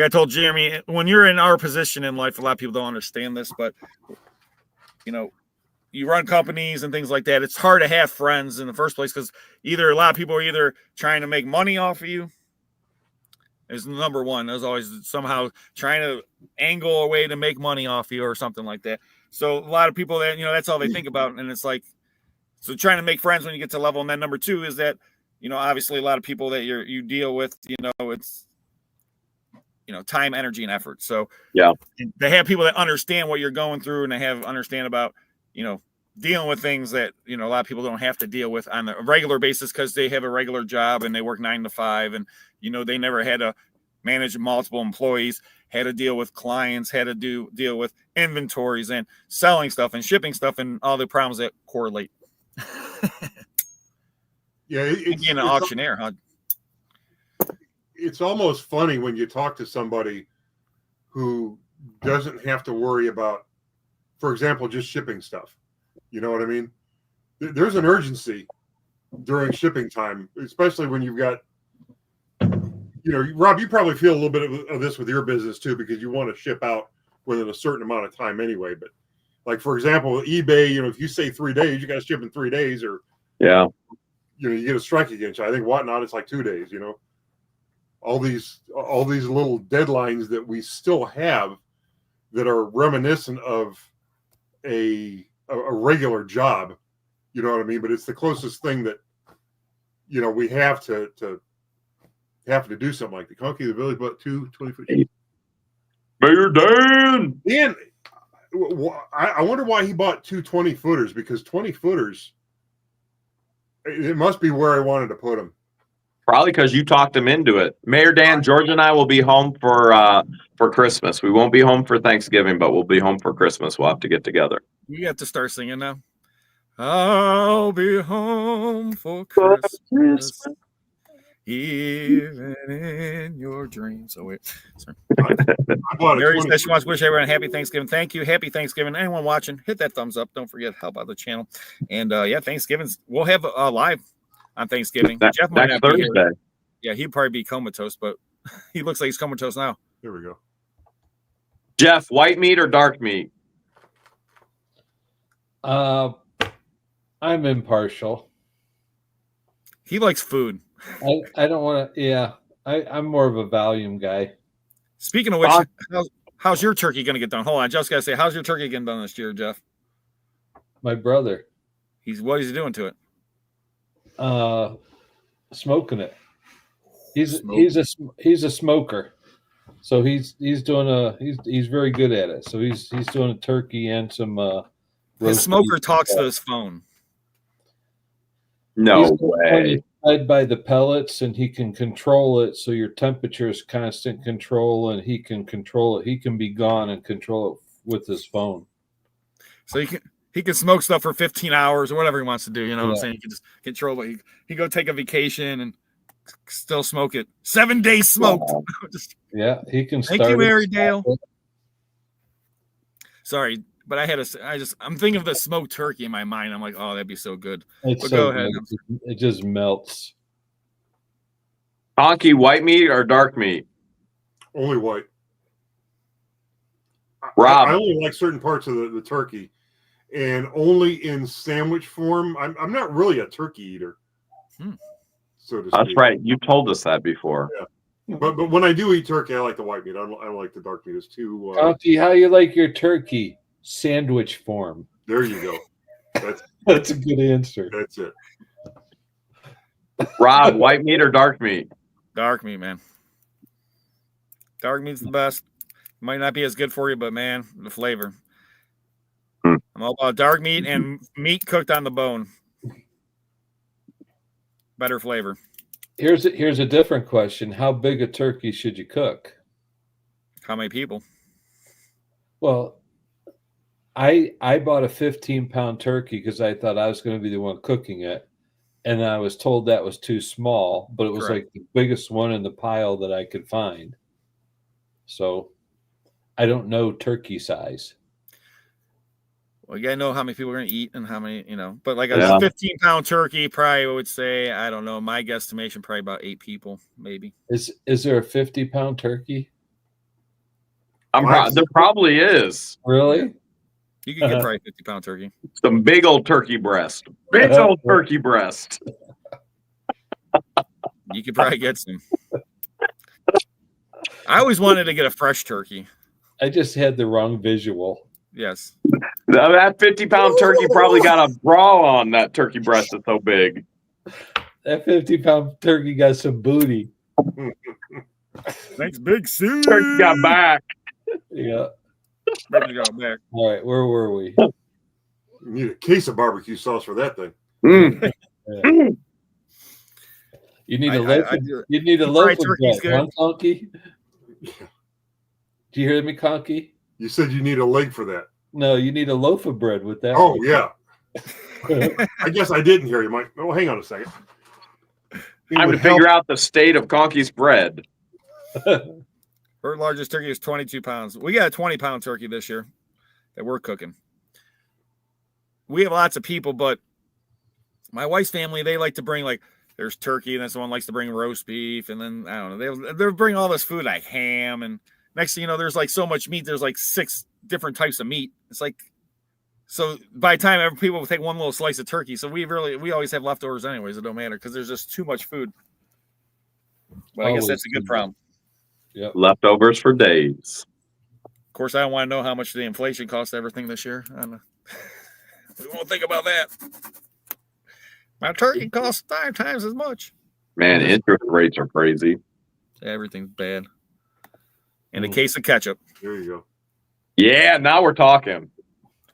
I told Jeremy, when you're in our position in life, a lot of people don't understand this, but you run companies and things like that. It's hard to have friends in the first place, because either a lot of people are either trying to make money off of you. Is number one. There's always somehow trying to angle a way to make money off you or something like that. So a lot of people that, that's all they think about. And it's like, so trying to make friends when you get to level. And then number two is that, obviously a lot of people that you deal with, it's, time, energy, and effort. So
yeah,
they have people that understand what you're going through, and they understand about, dealing with things that, a lot of people don't have to deal with on a regular basis, because they have a regular job and they work 9 to 5, and, they never had to manage multiple employees, had to deal with clients, had to deal with inventories and selling stuff and shipping stuff and all the problems that correlate.
Yeah. It's
being an auctioneer, huh?
It's almost funny when you talk to somebody who doesn't have to worry about, for example, just shipping stuff. You know what I mean? There's an urgency during shipping time, especially when you've got, Rob, you probably feel a little bit of this with your business too, because you want to ship out within a certain amount of time anyway. But like, for example, eBay, if you say 3 days, you got to ship in 3 days, or,
yeah,
you get a strike against you. I think Whatnot, it's like 2 days, all these little deadlines that we still have that are reminiscent of a regular job, you know what I mean? But it's the closest thing that, we have to do something like the Conky the Village, but 2 20-foot.
Mayor Dan.
Dan, I wonder why he bought 2 20-footers, because 20-footers, it must be where I wanted to put them.
Probably because you talked him into it. Mayor Dan, George and I will be home for Christmas. We won't be home for Thanksgiving, but we'll be home for Christmas. We'll have to get together.
You have to start singing now. I'll be home for Christmas, even in your dreams. Oh, wait. Sorry. Mary says she wants to wish everyone a happy Thanksgiving. Thank you. Happy Thanksgiving. Anyone watching, hit that thumbs up. Don't forget to help out the channel. And Thanksgiving's, we'll have a live on Thanksgiving. Jeff might not be here. Yeah, he'd probably be comatose, but he looks like he's comatose now.
Here we go.
Jeff, white meat or dark meat?
I'm impartial.
He likes food.
I don't want to. Yeah, I'm more of a volume guy.
Speaking of which, how's your turkey going to get done? Hold on, I just got to say, how's your turkey getting done this year, Jeff?
My brother.
What is he doing to
it? Smoking it. He's a smoker, so he's very good at it. So he's doing a turkey and some.
His smoker talks to his phone.
No way.
Fed by the pellets, and he can control it, so your temperature is constant control, and he can control it. He can be gone and control it with his phone.
So he can smoke stuff for 15 hours or whatever he wants to do. You know what I'm saying? He can just control it. He go take a vacation and still smoke it. 7 days smoked.
Yeah, he can.
Thank you, Mary Dale. Sorry. But I'm thinking of the smoked turkey in my mind. I'm like, oh, that'd be so good. Go ahead.
It just melts.
Conky, white meat or dark meat?
Only white.
Rob,
I only like certain parts of the turkey, and only in sandwich form. I'm not really a turkey eater. So to speak.
That's right. You told us that before.
Yeah. But when I do eat turkey, I like the white meat. I don't like the dark meat. It's too.
Conky, how you like your turkey? Sandwich form.
There you go.
That's a good answer.
That's it.
Rob, white meat or dark meat?
Dark meat, man. Dark meat's the best. Might not be as good for you, but man, the flavor. I'm all about dark meat and meat cooked on the bone. Better flavor.
Here's a different question. How big a turkey should you cook?
How many people?
Well, I bought a 15-pound turkey because I thought I was going to be the one cooking it. And I was told that was too small, but it was
Correct.
like the biggest one in the pile that I could find. So I don't know turkey size.
Well, you gotta know how many people are gonna eat and how many, But like a
Yeah.
15-pound turkey, probably would say, I don't know, my guesstimation, probably about 8 people, maybe.
Is there a 50-pound turkey?
There probably is.
Really?
You could get probably 50-pound turkey.
Some big old turkey breast. Big old turkey breast.
You could probably get some. I always wanted to get a fresh turkey.
I just had the wrong visual.
Yes.
That 50-pound turkey probably got a bra on. That turkey breast is so big.
That 50-pound turkey got some booty.
Thanks, Big C.
Turkey got back.
Yeah.
Baby got back.
All right, where were we?
You need a case of barbecue sauce for that thing.
Mm.
Yeah. You need a loaf. You need a loaf
fried
of
turkey's
bread,
good.
huh, Conky? Do you hear me, Conky?
You said you need a leg for that.
No, you need a loaf of bread with that.
Oh, yeah. I guess I didn't hear you, Mike. Oh, hang on a second.
Time to figure out the state of Conky's bread.
Her largest turkey is 22 pounds. We got a 20-pound turkey this year that we're cooking. We have lots of people, but my wife's family, they like to bring, like, there's turkey, and then someone likes to bring roast beef, and then, I don't know, they'll bring all this food, like ham, and next thing you know, there's, like, so much meat. There's, like, 6 different types of meat. It's like, so by the time people will take one little slice of turkey, so we always have leftovers anyways. It don't matter because there's just too much food. But I guess
Always
that's a good problem.
Yep.
Leftovers for days.
Of course, I don't want to know how much the inflation cost everything this year. I don't know. We won't think about that. My turkey costs 5 times as much.
Man, interest rates are crazy.
Everything's bad. And a case of ketchup.
There you go.
Yeah, now we're talking.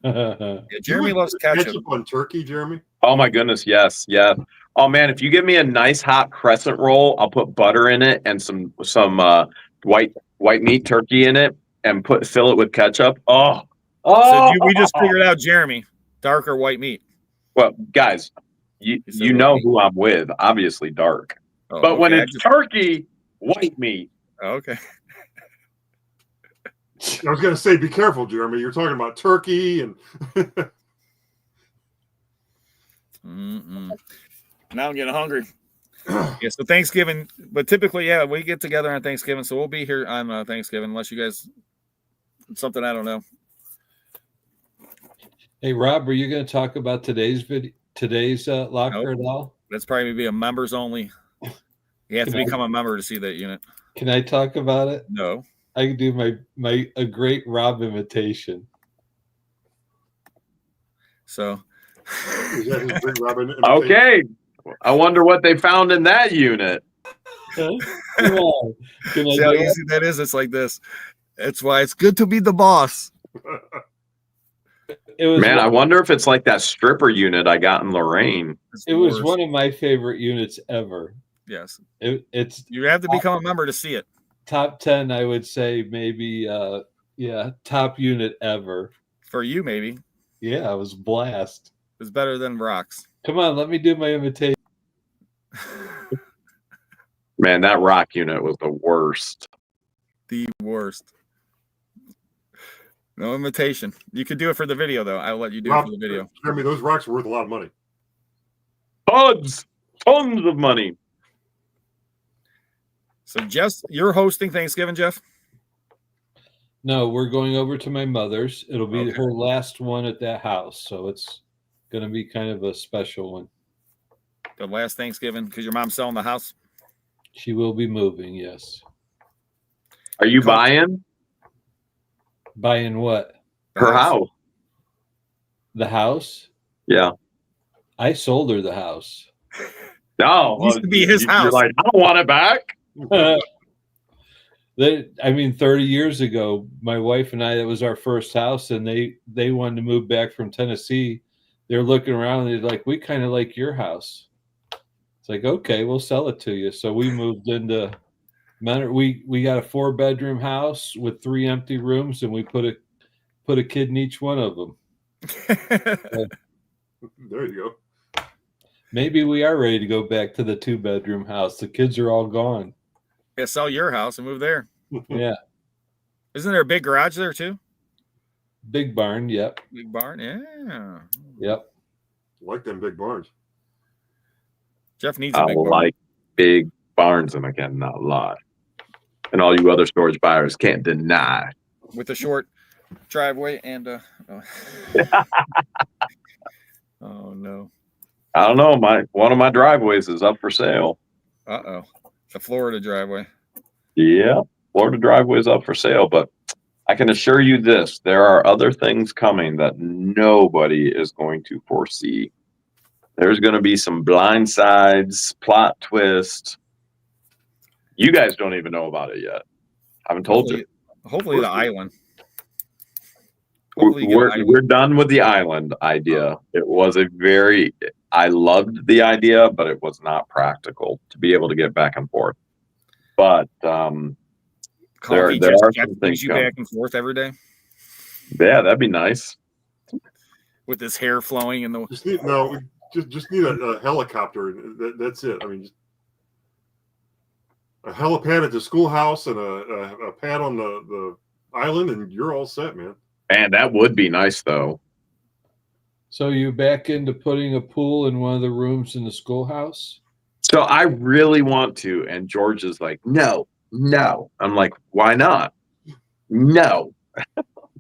Yeah, Jeremy loves ketchup.
on turkey, Jeremy.
Oh my goodness, yes, yeah. Oh man, if you give me a nice hot crescent roll, I'll put butter in it and some white meat turkey in it and fill it with ketchup. Oh,
So we just figured out Jeremy, dark or white meat.
Well, guys, you know who I'm with. Obviously, dark.
Oh,
but when
okay,
it's turkey, white meat.
Okay.
I was going to say, be careful, Jeremy. You're talking about turkey and.
Now I'm getting hungry. Yeah, so Thanksgiving, but typically, yeah, we get together on Thanksgiving, so we'll be here on Thanksgiving, unless you guys, something I don't know.
Hey, Rob, are you going to talk about today's locker at all?
That's probably be a members only. You have to become a member to see that unit.
Can I talk about it?
No.
I can do a great Rob imitation.
So.
Is that his Big Robin imitation?
Okay. I wonder what they found in that unit.
Come on. Can I
See how
do it?
easy that is? It's like this. That's why it's good to be the boss.
Man,
I wonder if it's like that stripper unit I got in Lorraine.
It was one of my favorite units ever.
Yes.
It's
you have to become a member to see it.
Top 10, I would say maybe top unit ever.
For you, maybe.
Yeah, it was a blast.
It's better than rocks.
Come on, let me do my imitation.
Man, that rock unit was the worst.
The worst. No imitation. You could do it for the video, though. I'll let you do it for the video.
Jeremy, those rocks are worth a lot of money.
Tons of money.
So, Jeff, you're hosting Thanksgiving, Jeff?
No, we're going over to my mother's. It'll be her last one at that house, so it's going to be kind of a special one.
The last Thanksgiving, because your mom's selling the house?
She will be moving, yes.
Are you buying?
Buying what?
Her house.
The house?
Yeah.
I sold her the house.
No,
It used to be his
you're
house.
like, I don't want it back.
I mean, 30 years ago, my wife and I, that was our first house, and they wanted to move back from Tennessee. They're looking around and they're like, we kind of like your house. It's like, okay, we'll sell it to you. So we moved into we got a 4-bedroom house with 3 empty rooms, and we put a kid in each one of them.
There you go.
Maybe we are ready to go back to the 2-bedroom house. The kids are all gone.
Yeah, sell your house and move there.
Yeah.
Isn't there a big garage there too?
Big barn. Yep.
Big barn. Yeah.
Yep.
Like them big barns.
Jeff needs a
I
big barn.
like big barns, and I cannot lie. And all you other storage buyers can't deny.
With a short driveway and oh no.
I don't know. One of my driveways is up for sale.
Uh-oh. The Florida driveway.
Yeah, Florida driveway is up for sale, but I can assure you this: there are other things coming that nobody is going to foresee. There's going to be some blindsides, plot twist. You guys don't even know about it yet. I haven't told you.
Hopefully the island. Hopefully you get an island.
We're done with the island idea. It was I loved the idea, but it was not practical to be able to get back and forth. But
Coffee
there
just
are
Jeff
some
brings
things
you
coming.
back and forth every day
Yeah, that'd be nice.
with his hair flowing and the
Just need a helicopter. That's it. I mean, just a helipad at the schoolhouse and a pad on the island, and you're all set, man.
Man, that would be nice, though.
So you back into putting a pool in one of the rooms in the schoolhouse?
So I really want to, and George is like, no. I'm like, why not? No.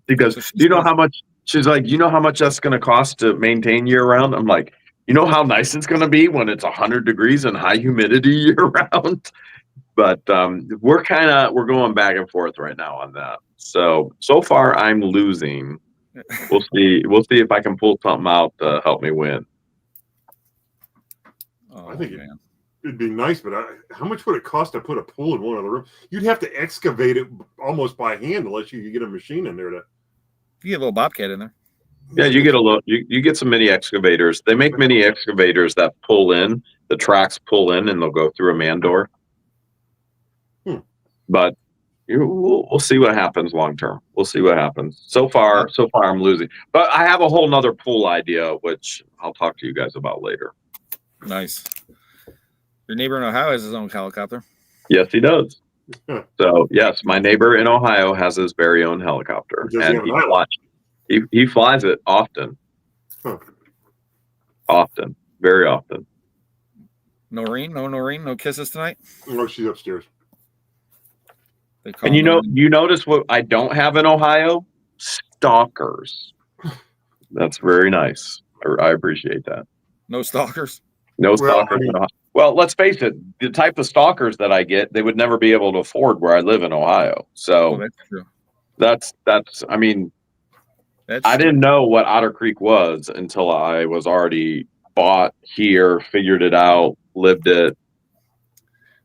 Because you know how much? She's like, you know how much that's going to cost to maintain year round? I'm like, you know how nice it's going to be when it's 100 degrees and high humidity year round? But we're going back and forth right now on that. So far I'm losing. We'll see if I can pull something out to help me win.
oh,
I think
man.
it'd be nice, but how much would it cost to put a pool in one of the rooms? You'd have to excavate it almost by hand unless you could get a machine in there to.
You get a little bobcat in there.
Yeah, you get you get some mini excavators. They make mini excavators that pull in, the tracks pull in, and they'll go through a man door. But we'll see what happens long term. We'll see what happens. So far I'm losing. But I have a whole nother pool idea, which I'll talk to you guys about later.
Nice. Your neighbor in Ohio has his own helicopter.
Yes, he does. So yes, my neighbor in Ohio has his very own helicopter, and he flies it often. Often, very often.
Noreen, no kisses tonight.
Oh, she's upstairs.
And you notice what I don't have in Ohio? Stalkers. That's very nice. I appreciate that.
No stalkers.
No stalkers in Ohio. Well, let's face it, the type of stalkers that I get, they would never be able to afford where I live in Ohio. So
that's true.
I mean, I didn't know what Otter Creek was until I was already bought here, figured it out, lived it.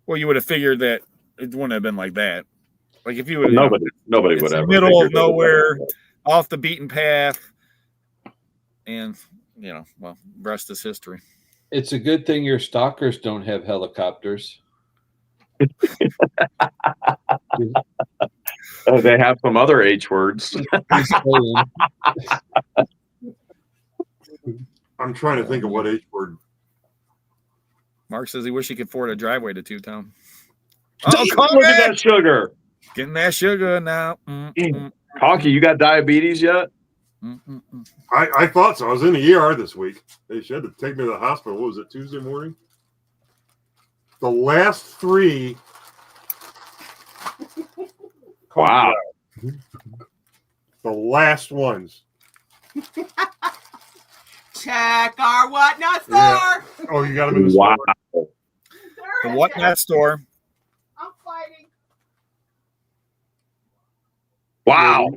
Well, you would have figured that it wouldn't have been like that. Like if you would,
nobody would have.
Middle of nowhere, off the beaten path, and rest is history.
It's a good thing your stalkers don't have helicopters.
They have some other H words.
I'm trying to think of what H word.
Mark says he wish he could afford a driveway to Two-Town.
Look at that sugar.
Getting that sugar now.
Conky, you got diabetes yet?
I thought so. I was in the ER this week. They had to take me to the hospital. What was it, Tuesday morning? The last 3.
Wow.
The last ones.
Check our whatnot store.
Yeah. Oh, you got them in the store.
The whatnot store.
I'm fighting.
Wow.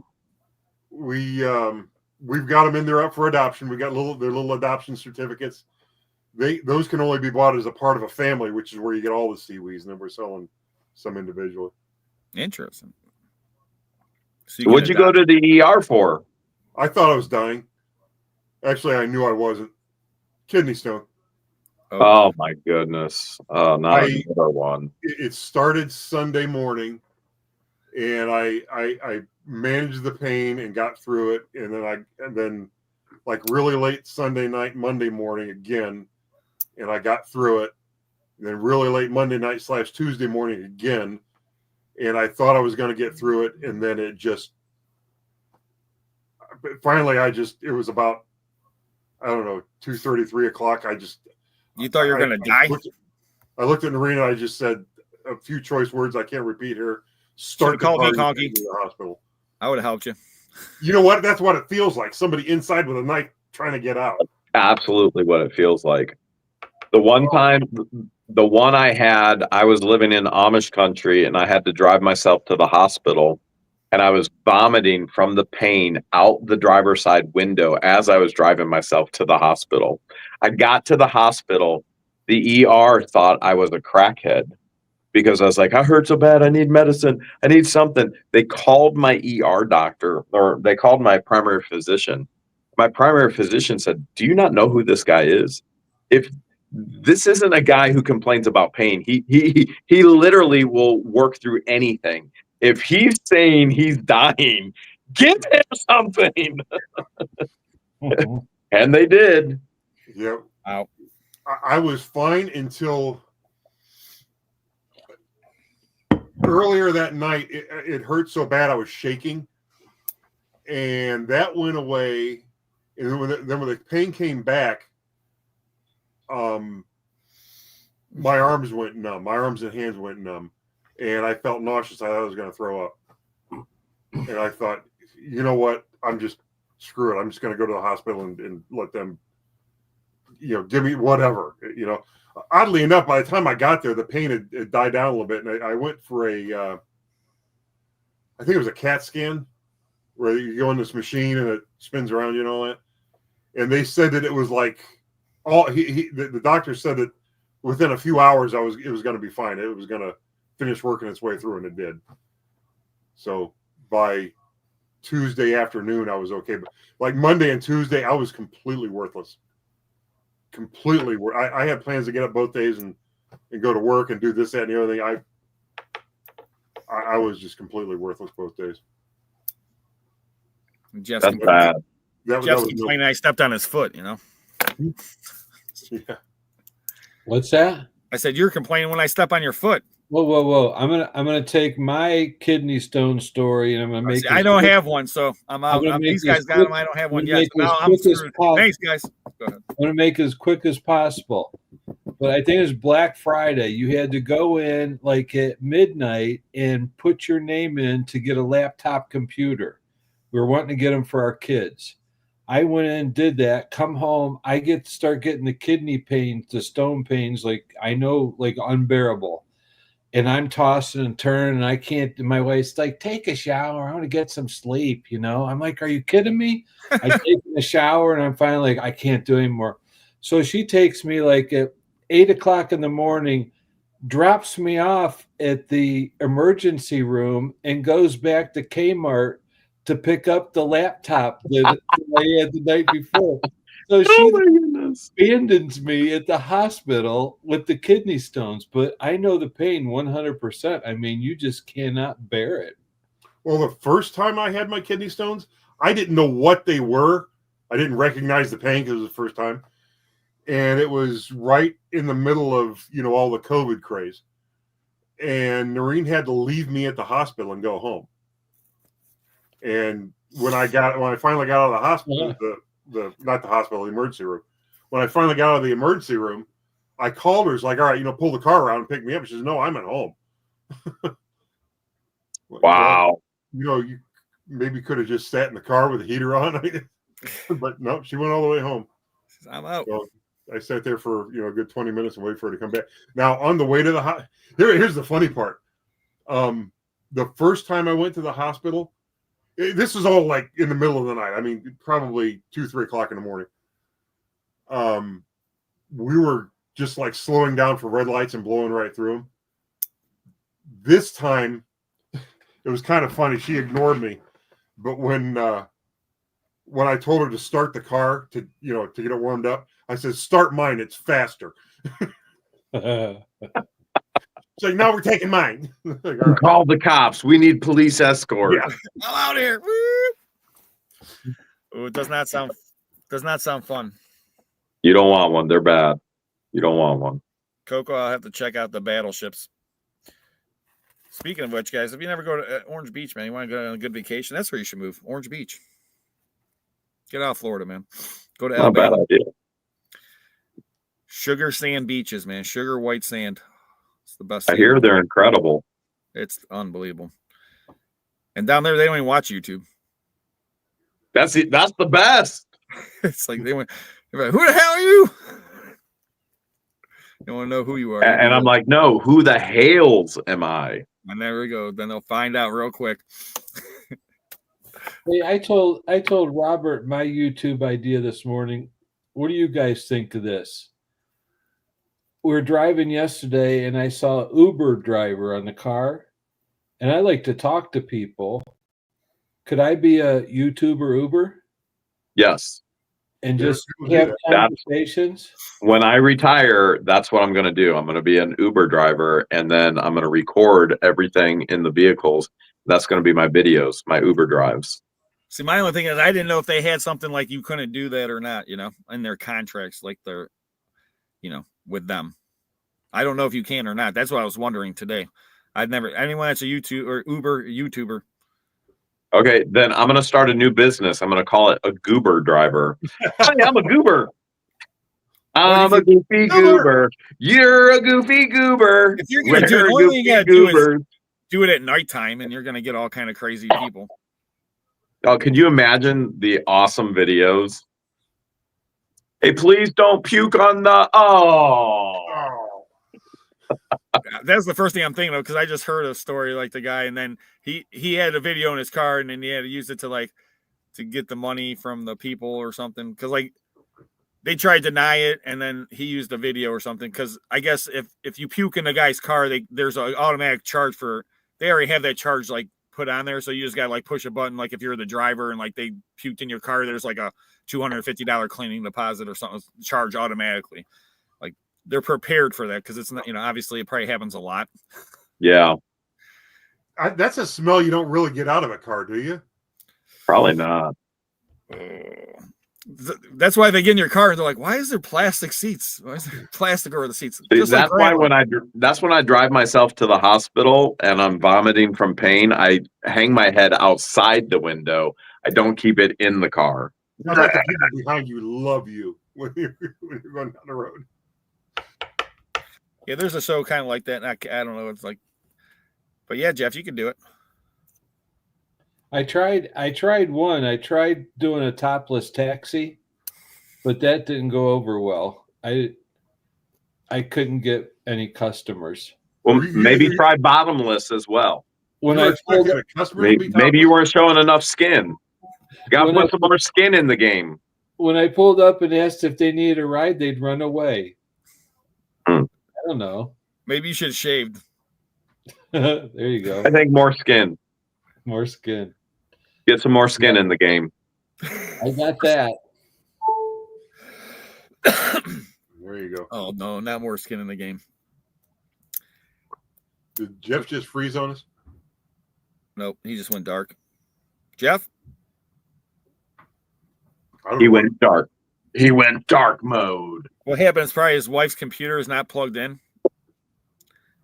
We've got them in there up for adoption. We got their little adoption certificates. those can only be bought as a part of a family, which is where you get all the seaweeds, and then we're selling some individually.
Interesting. So
What'd you go to the ER for?
I thought I was dying. Actually, I knew I wasn't. Kidney stone.
Oh my goodness! Oh, not another one.
It started Sunday morning, and I managed the pain and got through it, and then like really late Sunday night, Monday morning again, and I got through it. And then really late Monday night / Tuesday morning again, and I thought I was going to get through it, and then it just finally it was about, I don't know, 2:30, 3 o'clock.
You thought you were going to die?
I looked at Noreen and I just said a few choice words I can't repeat here.
Start the car,
to the hospital.
I would have helped you.
You know what? That's what it feels like. Somebody inside with a knife trying to get out.
Absolutely what it feels like. The one I had, I was living in Amish country and I had to drive myself to the hospital, and I was vomiting from the pain out the driver's side window as I was driving myself to the hospital. I got to the hospital. The ER thought I was a crackhead because I was like, I hurt so bad. I need medicine. I need something. They called my ER doctor, or they called my primary physician. My primary physician said, do you not know who this guy is? If this isn't a guy who complains about pain, he literally will work through anything. If he's saying he's dying, give him something. And they did.
Yeah.
Wow.
I was fine until earlier that night. It hurt so bad I was shaking, and that went away. And then when the pain came back, my arms went numb. My arms and hands went numb, and I felt nauseous. I thought I was going to throw up, and I thought, you know what? Screw it. I'm just going to go to the hospital and let them, give me whatever. Oddly enough, by the time I got there, the pain had died down a little bit, and I went for I think it was a CAT scan, where you go in this machine and it spins around you and all that. And they said that it was like the doctor said that within a few hours it was going to be fine. It was going to finish working its way through, and it did. So by Tuesday afternoon, I was okay. But like Monday and Tuesday, I was completely worthless. Completely. I had plans to get up both days and go to work and do this, that, and the other thing. I was just completely worthless both days.
Jeff
That's bad.
Jeff's complaining I stepped on his foot,
Yeah.
What's that?
I said, you're complaining when I step on your foot.
Whoa. I'm gonna take my kidney stone story and I'm gonna make
I don't have one, so I'm out. These guys got them. I don't have one yet. Now I'm screwed. Thanks, guys. Go ahead.
I'm gonna make it as quick as possible. But I think it was Black Friday. You had to go in like at midnight and put your name in to get a laptop computer. We were wanting to get them for our kids. I went in and did that, come home, I start getting the kidney pains, the stone pains, like unbearable. And I'm tossing and turning, and I can't, my wife's like, take a shower, I want to get some sleep, I'm like, are you kidding me? I take a shower, and I'm finally like, I can't do anymore. So she takes me like at 8 o'clock in the morning, drops me off at the emergency room, and goes back to Kmart to pick up the laptop that I had the night before. So she abandons me at the hospital with the kidney stones, but I know the pain 100%. I mean, you just cannot bear it.
Well, the first time I had my kidney stones, I didn't know what they were. I didn't recognize the pain because it was the first time. And it was right in the middle of, all the COVID craze. And Noreen had to leave me at the hospital and go home. And when I finally got out of the hospital, not the hospital, the emergency room. When I finally got out of the emergency room, I called her. It's like, all right, pull the car around and pick me up. She says, no, I'm at home.
Wow.
Well, you maybe could have just sat in the car with the heater on. But no, she went all the way home.
I'm out.
So I sat there for a good 20 minutes and waited for her to come back. Now on the way to the hospital, here's the funny part. The first time I went to the hospital, this was all like in the middle of the night. I mean, probably 2-3 o'clock in the morning. we were just like slowing down for red lights and blowing right through them. This time, it was kind of funny. She ignored me, but when I told her to start the car to get it warmed up, I said, "Start mine. It's faster." She's like, "No, we're taking mine." Like, all right.
Call the cops. We need police escort.
Yeah.
I'm out here. Ooh, it does not sound fun.
You don't want one. They're bad. You don't want one.
Coco, I'll have to check out the battleships. Speaking of which, guys, if you never go to Orange Beach, man, you want to go on a good vacation, that's where you should move. Orange Beach. Get out of Florida, man. Go to
Not a bad
Alabama.
idea.
Sugar sand beaches, man. Sugar white sand. It's the best.
I hear they're incredible.
It's unbelievable. And down there, they don't even watch YouTube.
That's it. That's the best.
It's like they're like, who the hell are you? They want to know who you are.
And I'm like, no, who the hails am I?
And there we go. Then they'll find out real quick.
Hey, I told Robert my YouTube idea this morning. What do you guys think of this? We were driving yesterday and I saw an Uber driver on the car, and I like to talk to people. Could I be a YouTuber Uber
Yes.
and
Yeah,
just
people do
have
that.
conversations?
When I retire, that's what I'm going to do. I'm going to be an Uber driver, and then I'm going to record everything in the vehicles. That's going to be my videos, my Uber drives.
See, my only thing is I didn't know if they had something like you couldn't do that or not, in their contracts, like they're, with them. I don't know if you can or not. That's what I was wondering today. Anyone that's a YouTube or Uber YouTuber.
Okay, then I'm going to start a new business. I'm going to call it a goober driver. Hi, I'm a goober. I'm a goofy goober. You're a goofy goober.
If you're going to do it, the only thing you got to do is do it at nighttime, and you're going to get all kind of crazy people.
Oh, can you imagine the awesome videos? Hey, please don't puke on the. Oh.
That's the first thing I'm thinking of, because I just heard a story like the guy, and then he had a video in his car, and then he had to use it to get the money from the people or something, because they tried to deny it, and then he used a video or something, because I guess if you puke in a guy's car, there's an automatic charge they already have that charge put on there, so you just got to push a button, if you're the driver and they puked in your car, there's a $250 cleaning deposit or something charged automatically. They're prepared for that, because it's not, obviously it probably happens a lot.
Yeah.
That's a smell you don't really get out of a car, do you?
Probably not.
That's why they get in your car and they're like, "Why is there plastic seats? Why is there plastic over the seats?"
That's why that's when I drive myself to the hospital and I'm vomiting from pain, I hang my head outside the window. I don't keep it in the car.
I bet the people behind you love you when you're going down the road.
Yeah, there's a show kind of like that. I don't know. It's but yeah, Jeff, you can do it.
I tried one. I tried doing a topless taxi, but that didn't go over well. I couldn't get any customers.
Well, maybe try bottomless as well.
When
You're
I pulled
expecting
up,
a customer to be
Maybe you
topless?
weren't showing enough skin. You got to
When
put some more skin in the game.
when I pulled up and asked if they needed a ride, they'd run away.
Hmm.
I don't know.
Maybe you should have shaved.
There you go.
I think more skin.
More skin.
Get some more skin in the game.
I got that.
There you go.
Oh no, not more skin in the game.
Did Jeff just freeze on us?
Nope, he just went dark. Jeff?
I don't
He
know.
went dark. He went dark mode.
What happened is probably his wife's computer is not plugged in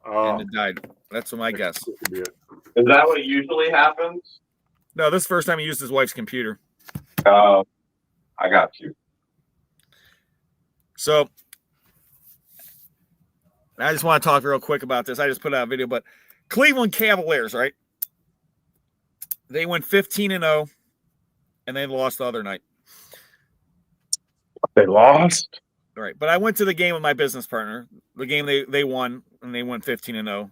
Oh,
and it died. That's what my guess.
that could be it.
Is that what usually happens?
No, this is the first time he used his wife's computer.
I got you.
So I just want to talk real quick about this. I just put out a video, but Cleveland Cavaliers, right? They went 15-0 and they lost the other night.
They lost?
All right. But I went to the game with my business partner. The game they won, and they went 15-0.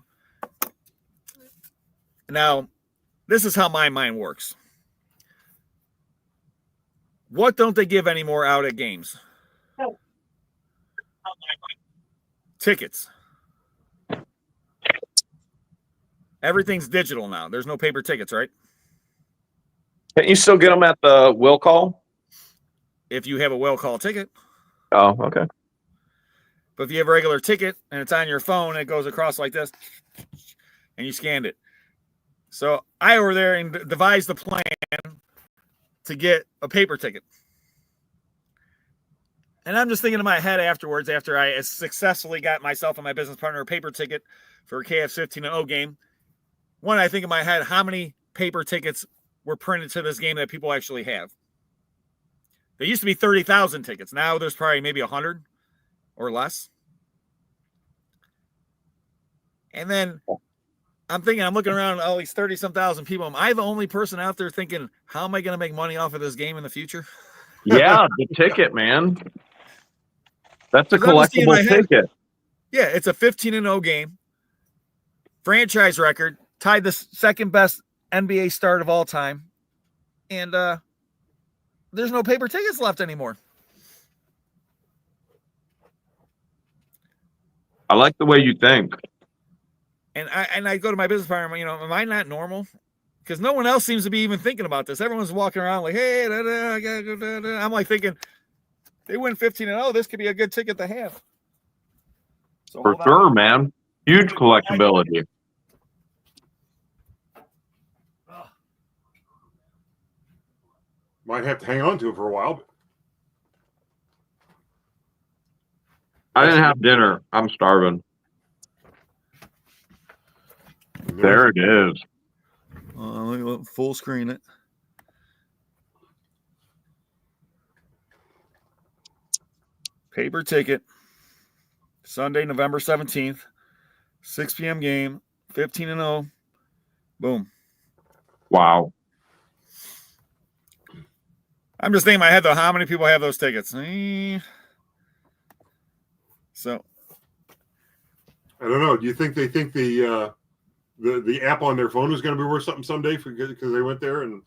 Now, this is how my mind works. What don't they give any more out at games? Tickets. Everything's digital now. There's no paper tickets, right?
Can't you still get them at the will call?
If you have a will call ticket.
Oh, okay.
But if you have a regular ticket and it's on your phone, it goes across like this, and you scanned it. So I over there and devised the plan to get a paper ticket. And I'm just thinking in my head afterwards, after I successfully got myself and my business partner a paper ticket for a KF 15-0 game. One, I think in my head, how many paper tickets were printed to this game that people actually have? There used to be 30,000 tickets. Now there's probably maybe 100 or less. And then I'm thinking, I'm looking around all these 30-some thousand people. Am I the only person out there thinking, how am I going to make money off of this game in the future?
Yeah, the ticket, man. That's a
'Cause I'm just seeing
collectible
my head.
ticket.
Yeah, it's a 15-0 game. Franchise record. Tied the second best NBA start of all time. And there's no paper tickets left anymore.
I like the way you think.
And I go to my business partner, am I not normal? Because no one else seems to be even thinking about this. Everyone's walking around like, hey, I gotta go, I'm like thinking, they win 15-0. This could be a good ticket to have. So
For sure, man. Huge collectability.
Might have to hang on to it for a while. But
I didn't have dinner. I'm starving. There it is.
Let me full screen it. Paper ticket. Sunday, November 17th. 6 p.m. game. 15-0. Boom.
Wow.
I'm just thinking in my head, though, how many people have those tickets? So,
I don't know. Do you think they think the app on their phone is going to be worth something someday because they went there and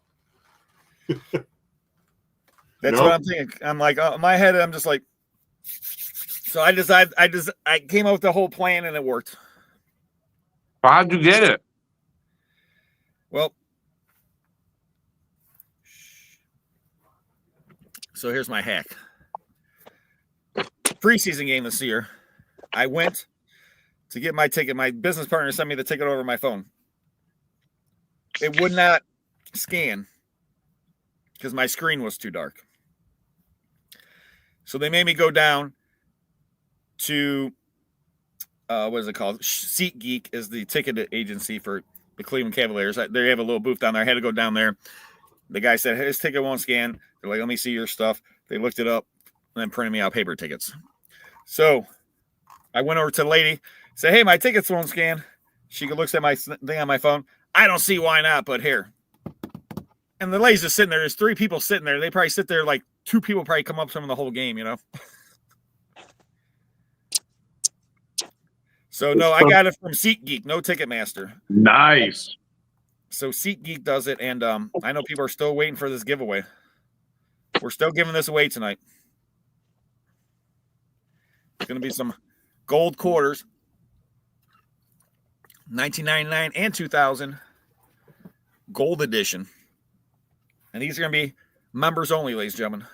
that's
No?
what I'm thinking. I'm like, in my head, I'm just like, so I decided, I came up with the whole plan and it worked.
How'd you get it?
Well, so here's my hack. Preseason game this year, I went to get my ticket. My business partner sent me the ticket over my phone. It would not scan because my screen was too dark. So they made me go down to, what is it called? SeatGeek is the ticket agency for the Cleveland Cavaliers. They have a little booth down there. I had to go down there. The guy said, hey, his ticket won't scan. They're like, let me see your stuff. They looked it up and then printed me out paper tickets. So I went over to the lady, said, hey, my tickets won't scan. She looks at my thing on my phone. I don't see why not, but here. And the lady's just sitting there. There's 3 people sitting there. They probably sit there like 2 people probably come up to them the whole game, So, no, I got it from SeatGeek, no Ticketmaster.
Nice.
So SeatGeek does it, and I know people are still waiting for this giveaway. We're still giving this away tonight. It's going to be some gold quarters, 1999 and 2000 gold edition. And these are going to be members only, ladies and gentlemen.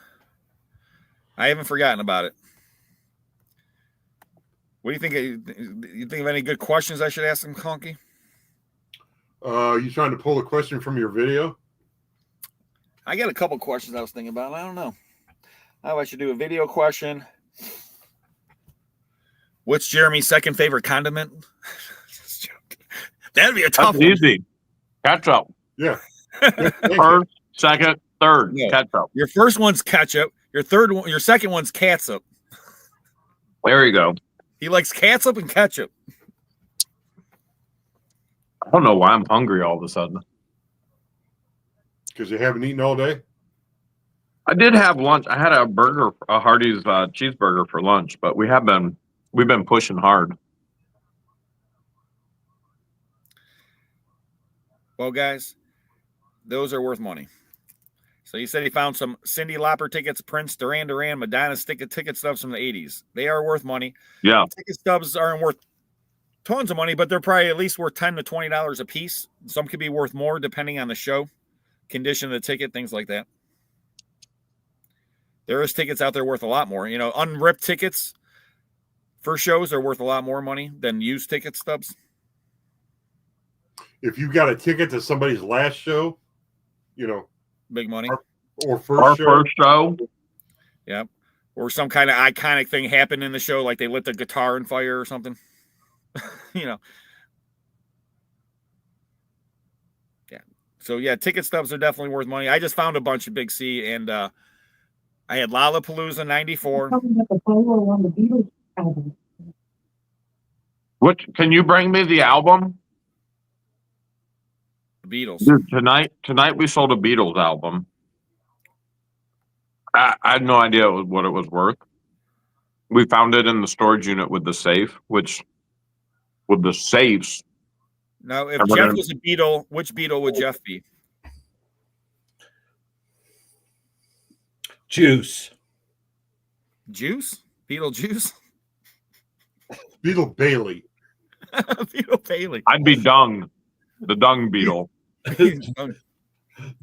I haven't forgotten about it. What do you think? You think of any good questions I should ask them, Conky?
you trying to pull a question from your video?
I got a couple questions I was thinking about. I don't know how I should do a video question. What's Jeremy's second favorite condiment? That'd be a tough
That's
one.
easy. Ketchup.
Yeah. Thank you.
First, second, third.
No.
Ketchup.
Your first one's ketchup. Your second one's catsup.
There you go.
He likes catsup and ketchup.
I don't know why I'm hungry all of a sudden.
Because you haven't eaten all day?
I did have lunch. I had a burger, a Hardee's cheeseburger for lunch, but we've been pushing hard.
Well, guys, those are worth money. So he said he found some Cyndi Lauper tickets, Prince, Duran Duran, Madonna ticket stubs from the 80s. They are worth money.
Yeah.
Ticket stubs aren't worth tons of money, but they're probably at least worth $10 to $20 a piece. Some could be worth more depending on the show, condition of the ticket, things like that. There is tickets out there worth a lot more. You know, unripped tickets for shows are worth a lot more money than used ticket stubs.
If you got a ticket to somebody's last show, you know,
Big money.
or
Our
first show,
first show.
Yeah. Or some kind of iconic thing happened in the show, like they lit the guitar on fire or something. You know. Yeah. So, yeah, ticket stubs are definitely worth money. I just found a bunch of Big C, and I had Lollapalooza 94.
Which can you bring me the album?
The Beatles.
Dude, tonight we sold a Beatles album. I had no idea what it was worth. We found it in the storage unit with the safe, which with the safes.
Now, if
And we're
Jeff
gonna-
was a Beatle, which Beatle would Jeff be?
Juice.
Juice? Beatle Juice?
Beetle Bailey.
Beatle Bailey.
I'd be Dung, the Dung Beetle.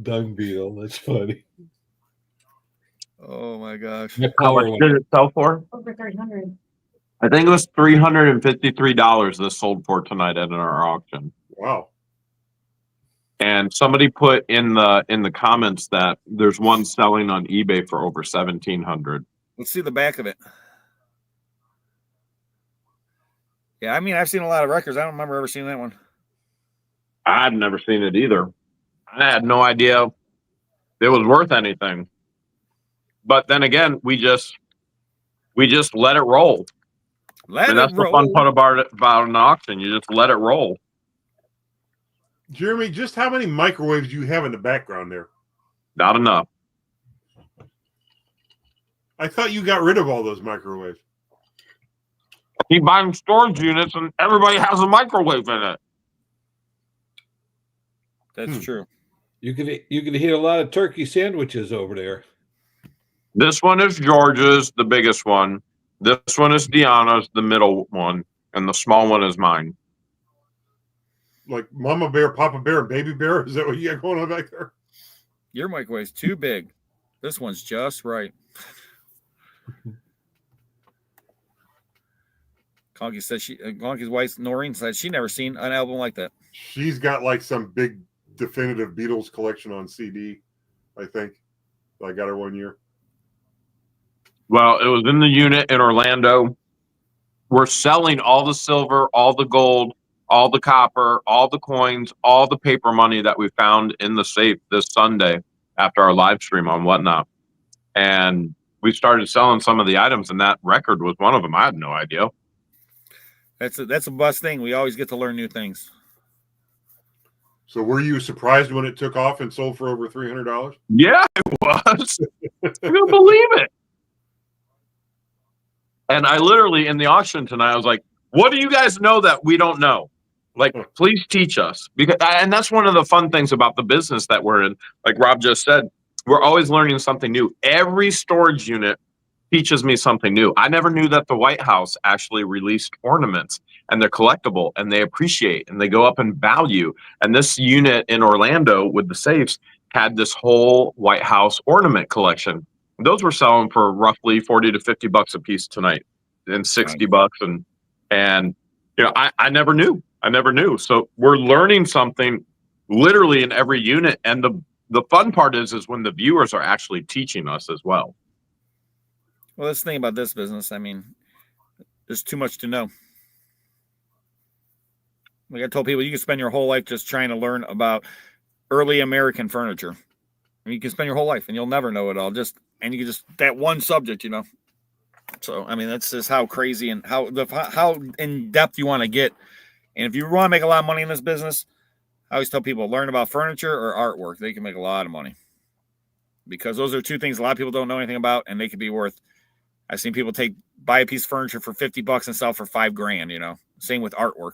Dung beetle. That's funny.
Oh my gosh.
How much did it sell for?
Over 300.
I think it was $353 this sold for tonight at our auction.
Wow.
And somebody put in the comments that there's one selling on eBay for over $1,700.
Let's see the back of it. Yeah, I mean, I've seen a lot of records. I don't remember ever seeing that one.
I've never seen it either. I had no idea it was worth anything. But then again, we just let it roll.
Let
That's
it
the
roll.
fun part about an auction. You just let it roll.
Jeremy, just how many microwaves do you have in the background there?
Not enough.
I thought you got rid of all those microwaves.
Keep buying storage units, and everybody has a microwave in it.
That's true.
You could heat a lot of turkey sandwiches over there.
This one is George's, the biggest one. This one is Deanna's, the middle one, and the small one is mine.
Like Mama Bear, Papa Bear, and Baby Bear? Is that what you got going on back there?
Your microwave's too big. This one's just right. Conky says Conky's wife Noreen said she never seen an album like that.
She's got like some big definitive Beatles collection on CD, I think. I got her one year.
Well, it was in the unit in Orlando. We're selling all the silver, all the gold, all the copper, all the coins, all the paper money that we found in the safe this Sunday after our live stream on Whatnot. And we started selling some of the items, and that record was one of them. I had no idea.
That's a best thing. We always get to learn new things.
So were you surprised when it took off and sold for over $300?
Yeah, it was. I couldn't believe it. And I literally, in the auction tonight, I was like, what do you guys know that we don't know? Like, please teach us. And that's one of the fun things about the business that we're in. Like Rob just said, we're always learning something new. Every storage unit teaches me something new. I never knew that the White House actually released ornaments, and they're collectible, and they appreciate, and they go up in value. And this unit in Orlando with the safes had this whole White House ornament collection. Those were selling for roughly 40 to 50 bucks a piece tonight, and 60 bucks. And you know, I never knew. So we're learning something literally in every unit. And the fun part is when the viewers are actually teaching us as well.
Well, that's the thing about this business. I mean, there's too much to know. Like I told people, you can spend your whole life just trying to learn about early American furniture. I mean, you can spend your whole life and you'll never know it all. And you can just that one subject, you know. So I mean, that's just how crazy and how in depth you want to get. And if you want to make a lot of money in this business, I always tell people learn about furniture or artwork. They can make a lot of money because those are two things a lot of people don't know anything about, and they could be worth. I've seen people buy a piece of furniture for $50 and sell for $5,000. You know, same with artwork.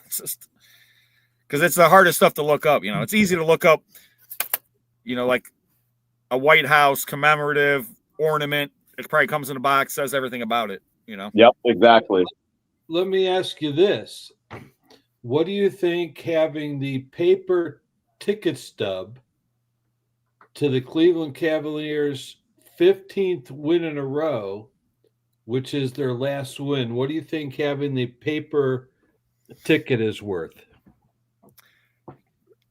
It's just because it's the hardest stuff to look up. You know, it's easy to look up. You know, like a White House commemorative ornament. It probably comes in a box, says everything about it, you know.
Yep, exactly.
Let me ask you this. What do you think having the paper ticket stub to the Cleveland Cavaliers' 15th win in a row, which is their last win, what do you think having the paper ticket is worth?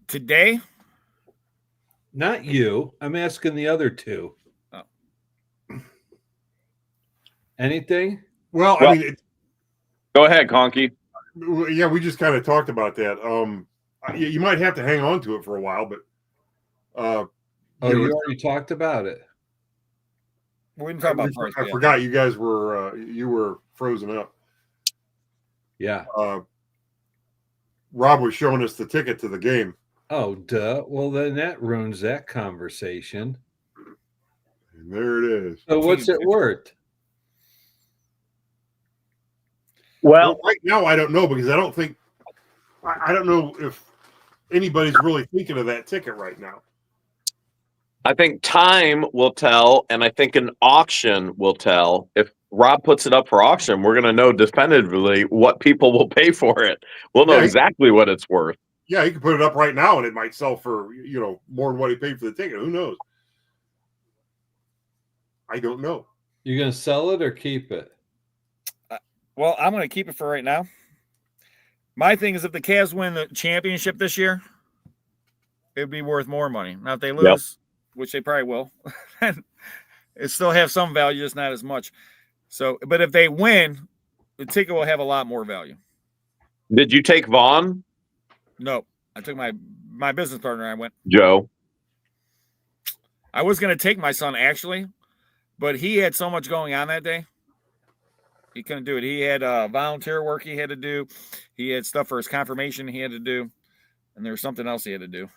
Today?
Not you. I'm asking the other two.
Oh.
Anything?
Well,
Well-
I mean,
Go ahead, Conky.
yeah, we just kind of talked about that. You might have to hang on to it for a while, but
Oh,
you
you
know,
already talked about it.
We didn't talk about price.
I forgot you guys were you were frozen up.
Yeah.
Rob was showing us the ticket to the game.
Oh, duh. Well, then that ruins that conversation.
And there it is.
So what's it worth?
Well, right now I don't know because I don't know if anybody's really thinking of that ticket right now.
I think time will tell, and I think an auction will tell. If Rob puts it up for auction, we're going to know definitively what people will pay for it. We'll know
Yeah,
exactly what it's worth.
Yeah, he could put it up right now and it might sell for, more than what he paid for the ticket. Who knows? I don't know.
You're going to sell it or keep it?
Well, I'm going to keep it for right now. My thing is if the Cavs win the championship this year, it'd be worth more money. Now, if they lose, which they probably will, it still have some value, just not as much. So, but if they win, the ticket will have a lot more value.
Did you take Vaughn,
No, I took my business partner. I went.
Joe?
I was going to take my son actually, but he had so much going on that day. He couldn't do it. He had volunteer work he had to do. He had stuff for his confirmation he had to do. And there was something else he had to do.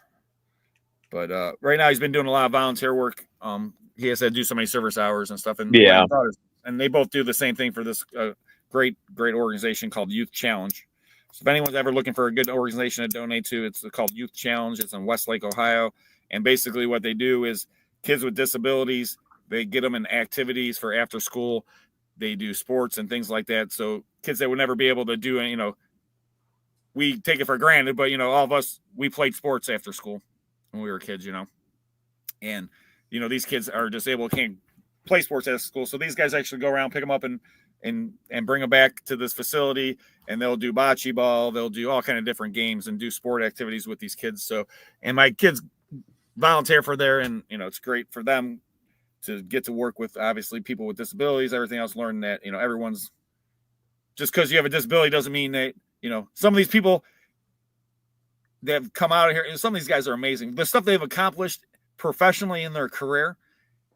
But right now he's been doing a lot of volunteer work. He has to do so many service hours and stuff. And
Yeah.
And they both do the same thing for this great organization called Youth Challenge. So if anyone's ever looking for a good organization to donate to, it's called Youth Challenge. It's in Westlake, Ohio. And basically what they do is kids with disabilities, they get them in activities for after school. They do sports and things like that. So kids that would never be able to do, we take it for granted, but, all of us, we played sports after school when we were kids, and, these kids are disabled, can't play sports at school. So these guys actually go around, pick them up and bring them back to this facility, and they'll do bocce ball. They'll do all kind of different games and do sport activities with these kids. So, and my kids volunteer for there, and, it's great for them to get to work with, obviously, people with disabilities, everything else, learn that, everyone's, just because you have a disability doesn't mean that, some of these people that have come out of here, some of these guys are amazing. The stuff they've accomplished professionally in their career,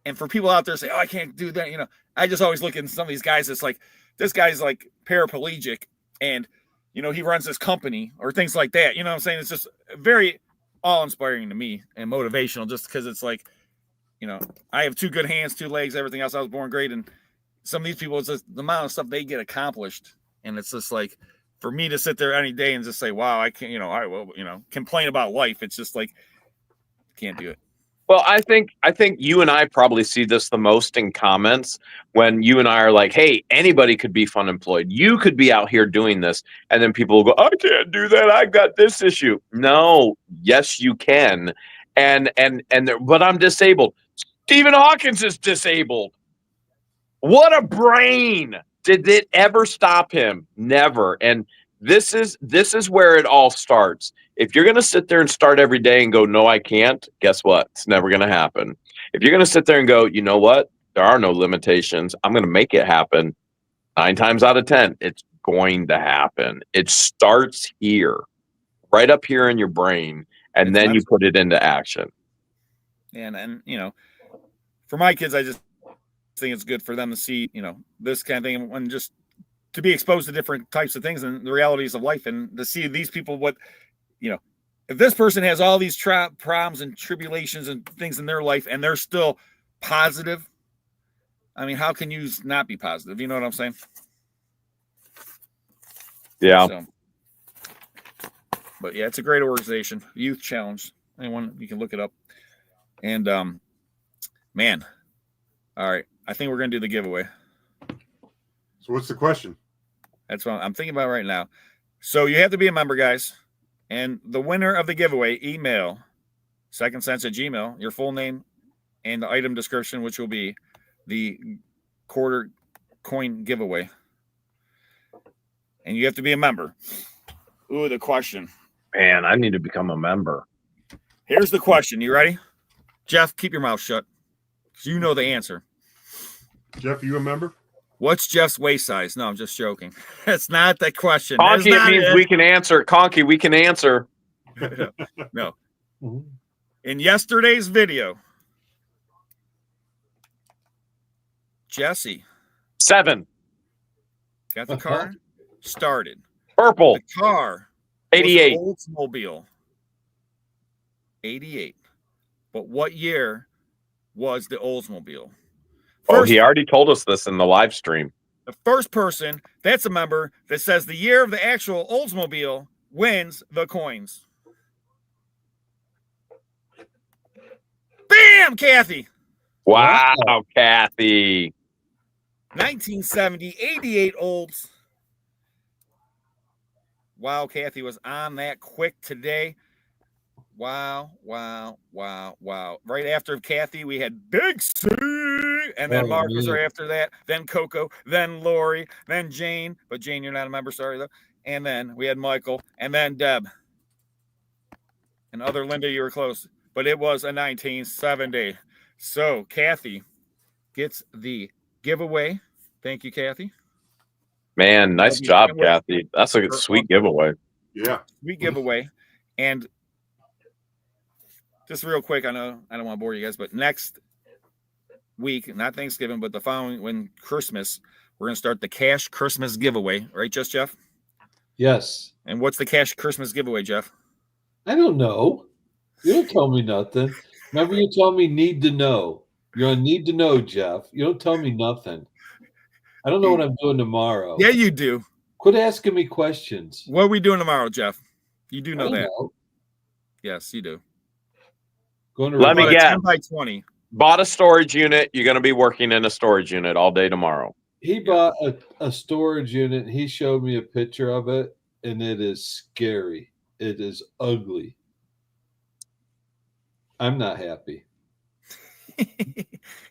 and for people out there say, oh, I can't do that, I just always look at some of these guys, it's like, this guy's like paraplegic, and, he runs his company, or things like that, what I'm saying? It's just very awe-inspiring to me, and motivational, just because it's like, I have 2 good hands, 2 legs, everything else. I was born great. And some of these people, it's just the amount of stuff they get accomplished. And it's just like, for me to sit there any day and just say, wow, I can't, I will, complain about life. It's just like, can't do it.
Well, I think you and I probably see this the most in comments when you and I are like, hey, anybody could be fun employed. You could be out here doing this. And then people will go, I can't do that. I've got this issue. No, yes, you can. But I'm disabled. Stephen Hawkins is disabled. What a brain. Did it ever stop him? Never. And this is where it all starts. If you're going to sit there and start every day and go, no, I can't, guess what? It's never going to happen. If you're going to sit there and go, you know what? There are no limitations. I'm going to make it happen. 9 times out of 10, it's going to happen. It starts here, right up here in your brain, and then you put it into action.
And for my kids, I just think it's good for them to see, this kind of thing, and just to be exposed to different types of things and the realities of life, and to see these people, what, if this person has all these problems and tribulations and things in their life, and they're still positive, I mean, how can you not be positive? You know what I'm saying?
Yeah.
So, but yeah, it's a great organization, Youth Challenge. Anyone, you can look it up. And Man. All right. I think we're going to do the giveaway.
So what's the question?
That's what I'm thinking about right now. So you have to be a member, guys. And the winner of the giveaway, email secondsense@gmail, your full name and the item description, which will be the quarter coin giveaway. And you have to be a member. Ooh, the question.
Man, I need to become a member.
Here's the question. You ready? Jeff, keep your mouth shut. Because you know the answer.
Jeff, you a member?
What's Jeff's waist size? No, I'm just joking. That's not the question.
Conky, it means we can answer. Conky, we can answer.
No. In yesterday's video, Jesse
7.
got the car started.
Purple.
The car
88.
was an Oldsmobile 88. But what year was the Oldsmobile?
He already told us this in the live stream.
The first person that's a member that says the year of the actual Oldsmobile wins the coins. Bam, Kathy.
Wow, Kathy.
1970, 88 Olds. Wow, Kathy was on that quick today. Wow. Right after Kathy, we had Big C, and then Mark was right after that, then Coco, then Lori, then Jane. But Jane, you're not a member, sorry, though. And then we had Michael, and then Deb. And other Linda, you were close. But it was a 1970. So Kathy gets the giveaway. Thank you, Kathy.
Man, nice job, Kathy. That's a sweet giveaway.
Yeah.
Sweet giveaway. And just real quick, I know I don't want to bore you guys, but next week, not Thanksgiving, but the following, when Christmas, we're going to start the cash Christmas giveaway. Right, just Jeff?
Yes.
And what's the cash Christmas giveaway, Jeff?
I don't know. You don't tell me nothing. Remember, you tell me need to know. You're on need to know, Jeff. You don't tell me nothing. I don't know what I'm doing tomorrow.
Yeah, you do.
Quit asking me questions.
What are we doing tomorrow, Jeff? You do know
I
that.
know.
Yes, you do.
Going to
Let me guess.
10 by 20.
Bought a storage unit. You're going to be working in a storage unit all day tomorrow.
He bought a storage unit. He showed me a picture of it, and it is scary. It is ugly. I'm not happy.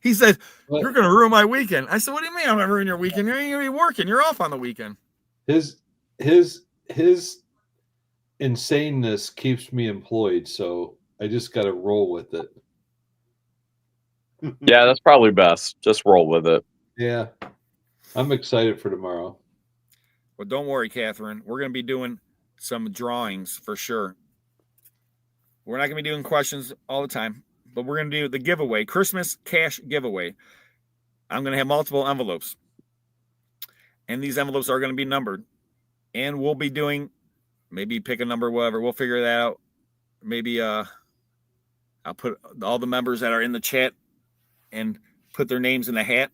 He said,
But
you're going to ruin my weekend. I said, what do you mean I'm going to ruin your weekend? You ain't going to be working. You're off on the weekend.
his insaneness keeps me employed, so I just got to roll with it.
Yeah, that's probably best. Just roll with it.
Yeah. I'm excited for tomorrow.
Well, don't worry, Catherine. We're going to be doing some drawings for sure. We're not going to be doing questions all the time, but we're going to do the giveaway, Christmas cash giveaway. I'm going to have multiple envelopes, and these envelopes are going to be numbered, and we'll be doing, maybe pick a number, whatever. We'll figure that out. Maybe I'll put all the members that are in the chat and put their names in the hat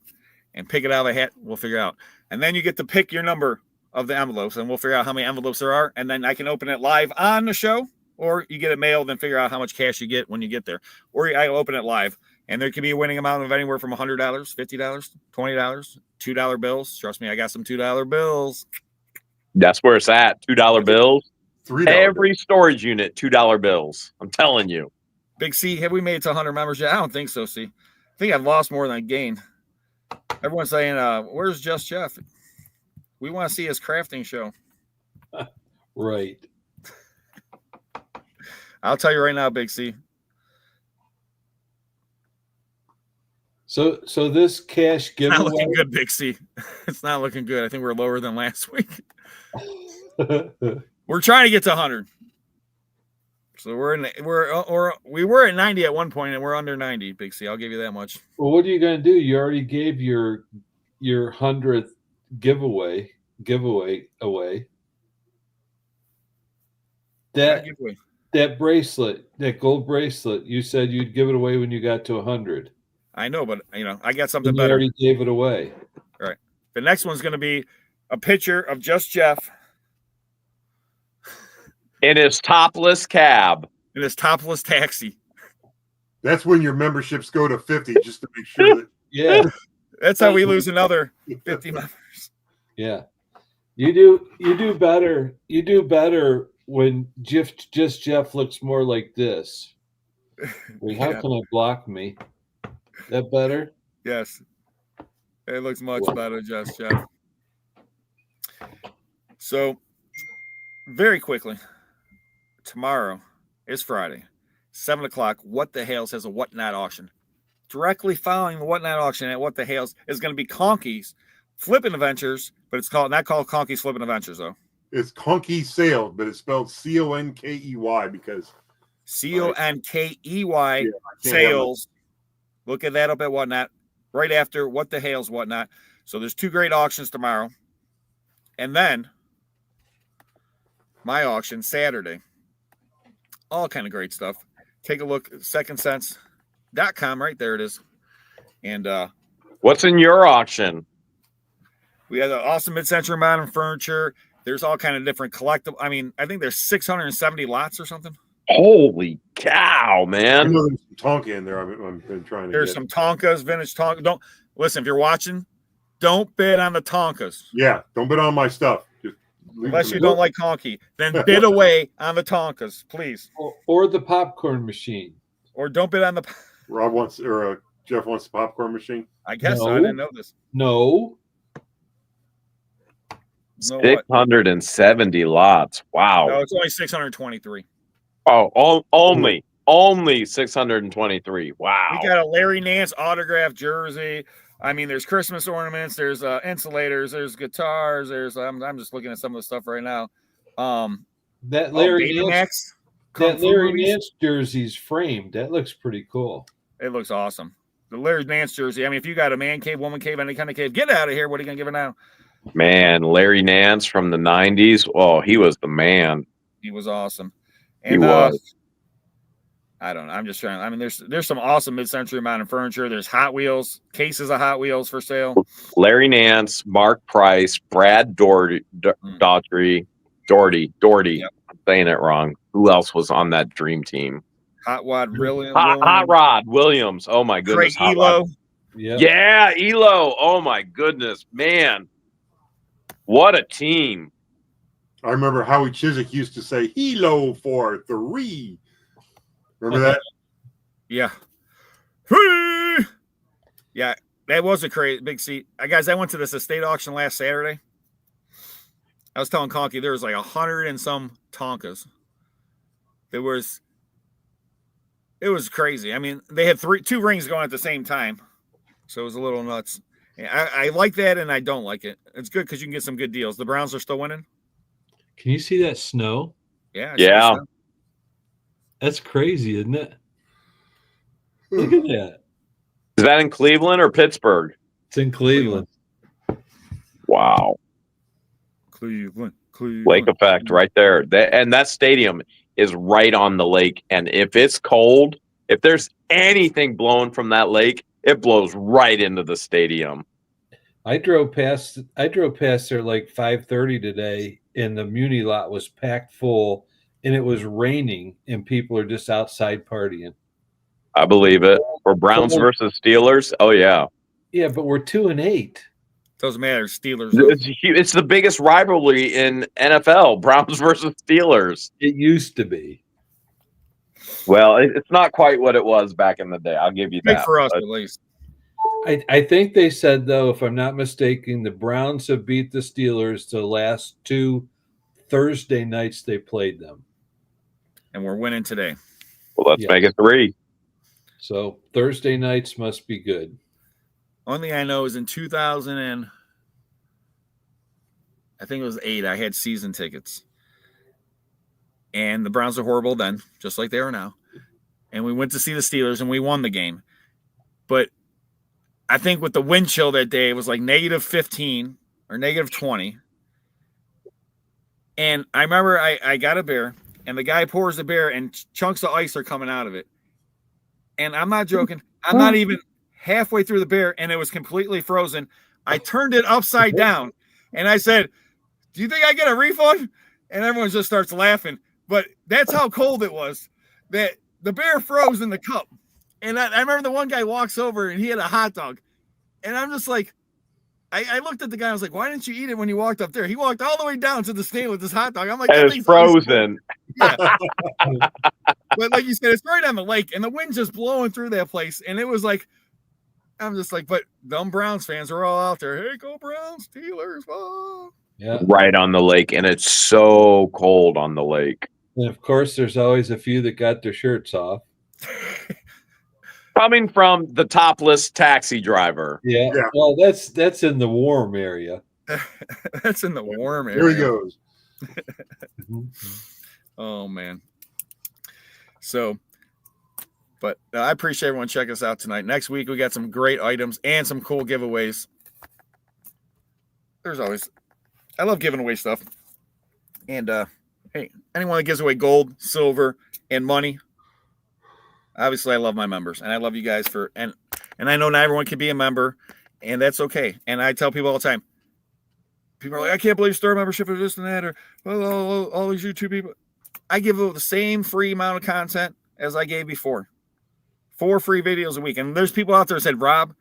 and pick it out of a hat. We'll figure out. And then you get to pick your number of the envelopes, and we'll figure out how many envelopes there are, and then I can open it live on the show, or you get it mailed and figure out how much cash you get when you get there. Or I open it live, and there could be a winning amount of anywhere from $100, $50, $20, $2 bills. Trust me, I got some $2 bills.
That's where it's at. $2 bills.
$3.
Every storage unit, $2 bills. I'm telling you.
Big C, have we made it to 100 members yet? I don't think so, C. I think I've lost more than I gained. Everyone's saying, where's Just Jeff? We want to see his crafting show.
Right.
I'll tell you right now, Big C.
So this cash
It's not looking
giveaway.
good, Big C. It's not looking good. I think we're lower than last week. We're trying to get to 100. So we were at 90 at one point, and we're under 90, Big C. I'll give you that much.
Well, what are you going to do? You already gave your 100th giveaway away. That bracelet, that gold bracelet, you said you'd give it away when you got to 100.
I know, but I got something
And you
better.
already gave it away.
Right. The next one's going to be a picture of Just Jeff
In his topless cab.
in his topless taxi.
That's when your memberships go to 50, just to make sure that.
Yeah,
That's how we lose another 50 members.
yeah. You do better. You do better when Jeff looks more like this. Wait, how
Yeah.
can I block me? That better?
Yes. It looks much better, Jeff. So, very quickly, tomorrow is Friday, 7 o'clock. What the Hales has a Whatnot auction. Directly following the Whatnot auction at What the Hales is going to be Conky's Flippin' Adventures, but it's not called Conky's Flippin' Adventures, though.
It's Conky Sales, but it's spelled Conkey because
Conkey sales. Look at that up at Whatnot, right after What the Hales Whatnot. So there's 2 great auctions tomorrow. And then my auction Saturday. All kind of great stuff. Take a look at secondsense.com. Right there it is. And
What's in your auction?
we have an awesome mid-century modern furniture. There's all kind of different collectible. I mean, I think there's 670 lots or something.
Holy cow,
I
man.
know there's some Tonka in there. I've been trying to
There's
get.
some Tonkas, vintage Tonka. Don't listen, if you're watching, don't bid on the Tonkas.
Yeah, don't bet on my stuff. Just leave
Unless
it
you don't like Conky. Then bid away on the Tonkas, please.
Or the popcorn machine.
Or don't bid on the.
Rob wants, or Jeff wants the popcorn machine.
I guess so. I
No.
didn't know this.
No.
No, what?
670 lots. Wow.
No, it's only 623.
Oh, only 623. Wow.
We got a Larry Nance autographed jersey. I mean, there's Christmas ornaments, there's insulators, there's guitars, there's I'm just looking at some of the stuff right now.
That Larry Nance,
Betamax,
Nance jersey's framed. That looks pretty cool.
It looks awesome. The Larry Nance jersey. I mean, if you got a man cave, woman cave, any kind of cave, get out of here. What are you gonna give it now?
Man, Larry Nance from the 90s. Oh, he was the man.
He was awesome.
He
And
was.
I don't know. I'm just trying. I mean, there's some awesome mid-century modern furniture. There's Hot Wheels, cases of Hot Wheels for sale.
Larry Nance, Mark Price, Brad Doherty.
Yep.
I'm saying it wrong. Who else was on that dream team?
Hot Rod Williams.
Hot Rod Williams. Oh my goodness.
Craig
Hot Rod.
Elo.
Yep.
Yeah, Elo. Oh my goodness, man. What a team.
I remember Howie Chiswick used to say "Helo for 3." Remember that?
Yeah. Yeah, that was a crazy big seat. Guys, I went to this estate auction last Saturday. I was telling Conky there was like 100 and some Tonkas. It was crazy. I mean, they had 2 rings going at the same time. So it was a little nuts. I like that and I don't like it. It's good because you can get some good deals. The Browns are still winning.
Can you see that snow?
Yeah.
Yeah.
That's crazy, isn't it? Look at that.
Is that in Cleveland or Pittsburgh?
It's in Cleveland.
Wow.
Cleveland.
Lake effect right there. And that stadium is right on the lake. And if it's cold, if there's anything blowing from that lake, it blows right into the stadium.
I drove past there like 5:30 today, and the Muni lot was packed full, and it was raining, and people are just outside partying.
I believe it. For Browns versus Steelers, oh yeah.
Yeah, but we're 2-8.
Doesn't matter. Steelers.
It's the biggest rivalry in NFL, Browns versus Steelers.
It used to be.
Well, it's not quite what it was back in the day. I'll give you
Big
that.
for us,
But
at least.
I think they said, though, if I'm not mistaken, the Browns have beat the Steelers the last 2 Thursday nights they played them.
And we're winning today.
well, let's
Yeah.
make it 3.
So Thursday nights must be good.
Only thing I know is in 2000 and I think it was 8, I had season tickets. And the Browns are horrible then, just like they are now. And we went to see the Steelers and we won the game. But I think with the wind chill that day, it was like -15 or -20. And I remember I got a beer and the guy pours the beer and chunks of ice are coming out of it. And I'm not joking. I'm not even halfway through the beer and it was completely frozen. I turned it upside down and I said, "Do you think I get a refund?" And everyone just starts laughing. But that's how cold it was, that the beer froze in the cup. And I remember the one guy walks over and he had a hot dog. And I'm just like, I looked at the guy. I was like, why didn't you eat it when you walked up there? He walked all the way down to the stand with this hot dog. I'm like,
And
that
it's
thing's ice cold.
frozen.
Yeah. But like you said, it's right on the lake and the wind's just blowing through that place. And it was like, I'm just like, but dumb Browns fans are all out there. Hey, go Browns, Steelers. Oh.
Yeah.
Right on the lake. And it's so cold on the lake.
And of course, there's always a few that got their shirts off.
Coming from the topless taxi driver.
Yeah.
Yeah.
Well, that's in the warm area.
That's in the warm area.
Here he goes.
Oh, man. So, but I appreciate everyone checking us out tonight. Next week, we got some great items and some cool giveaways. There's always, I love giving away stuff. And, hey, anyone that gives away gold, silver, and money, obviously I love my members. And I love you guys and I know not everyone can be a member, and that's okay. And I tell people all the time, people are like, I can't believe store membership or this and that, or all these YouTube people. I give the same free amount of content as I gave before. 4 free videos a week. And there's people out there that said, Rob,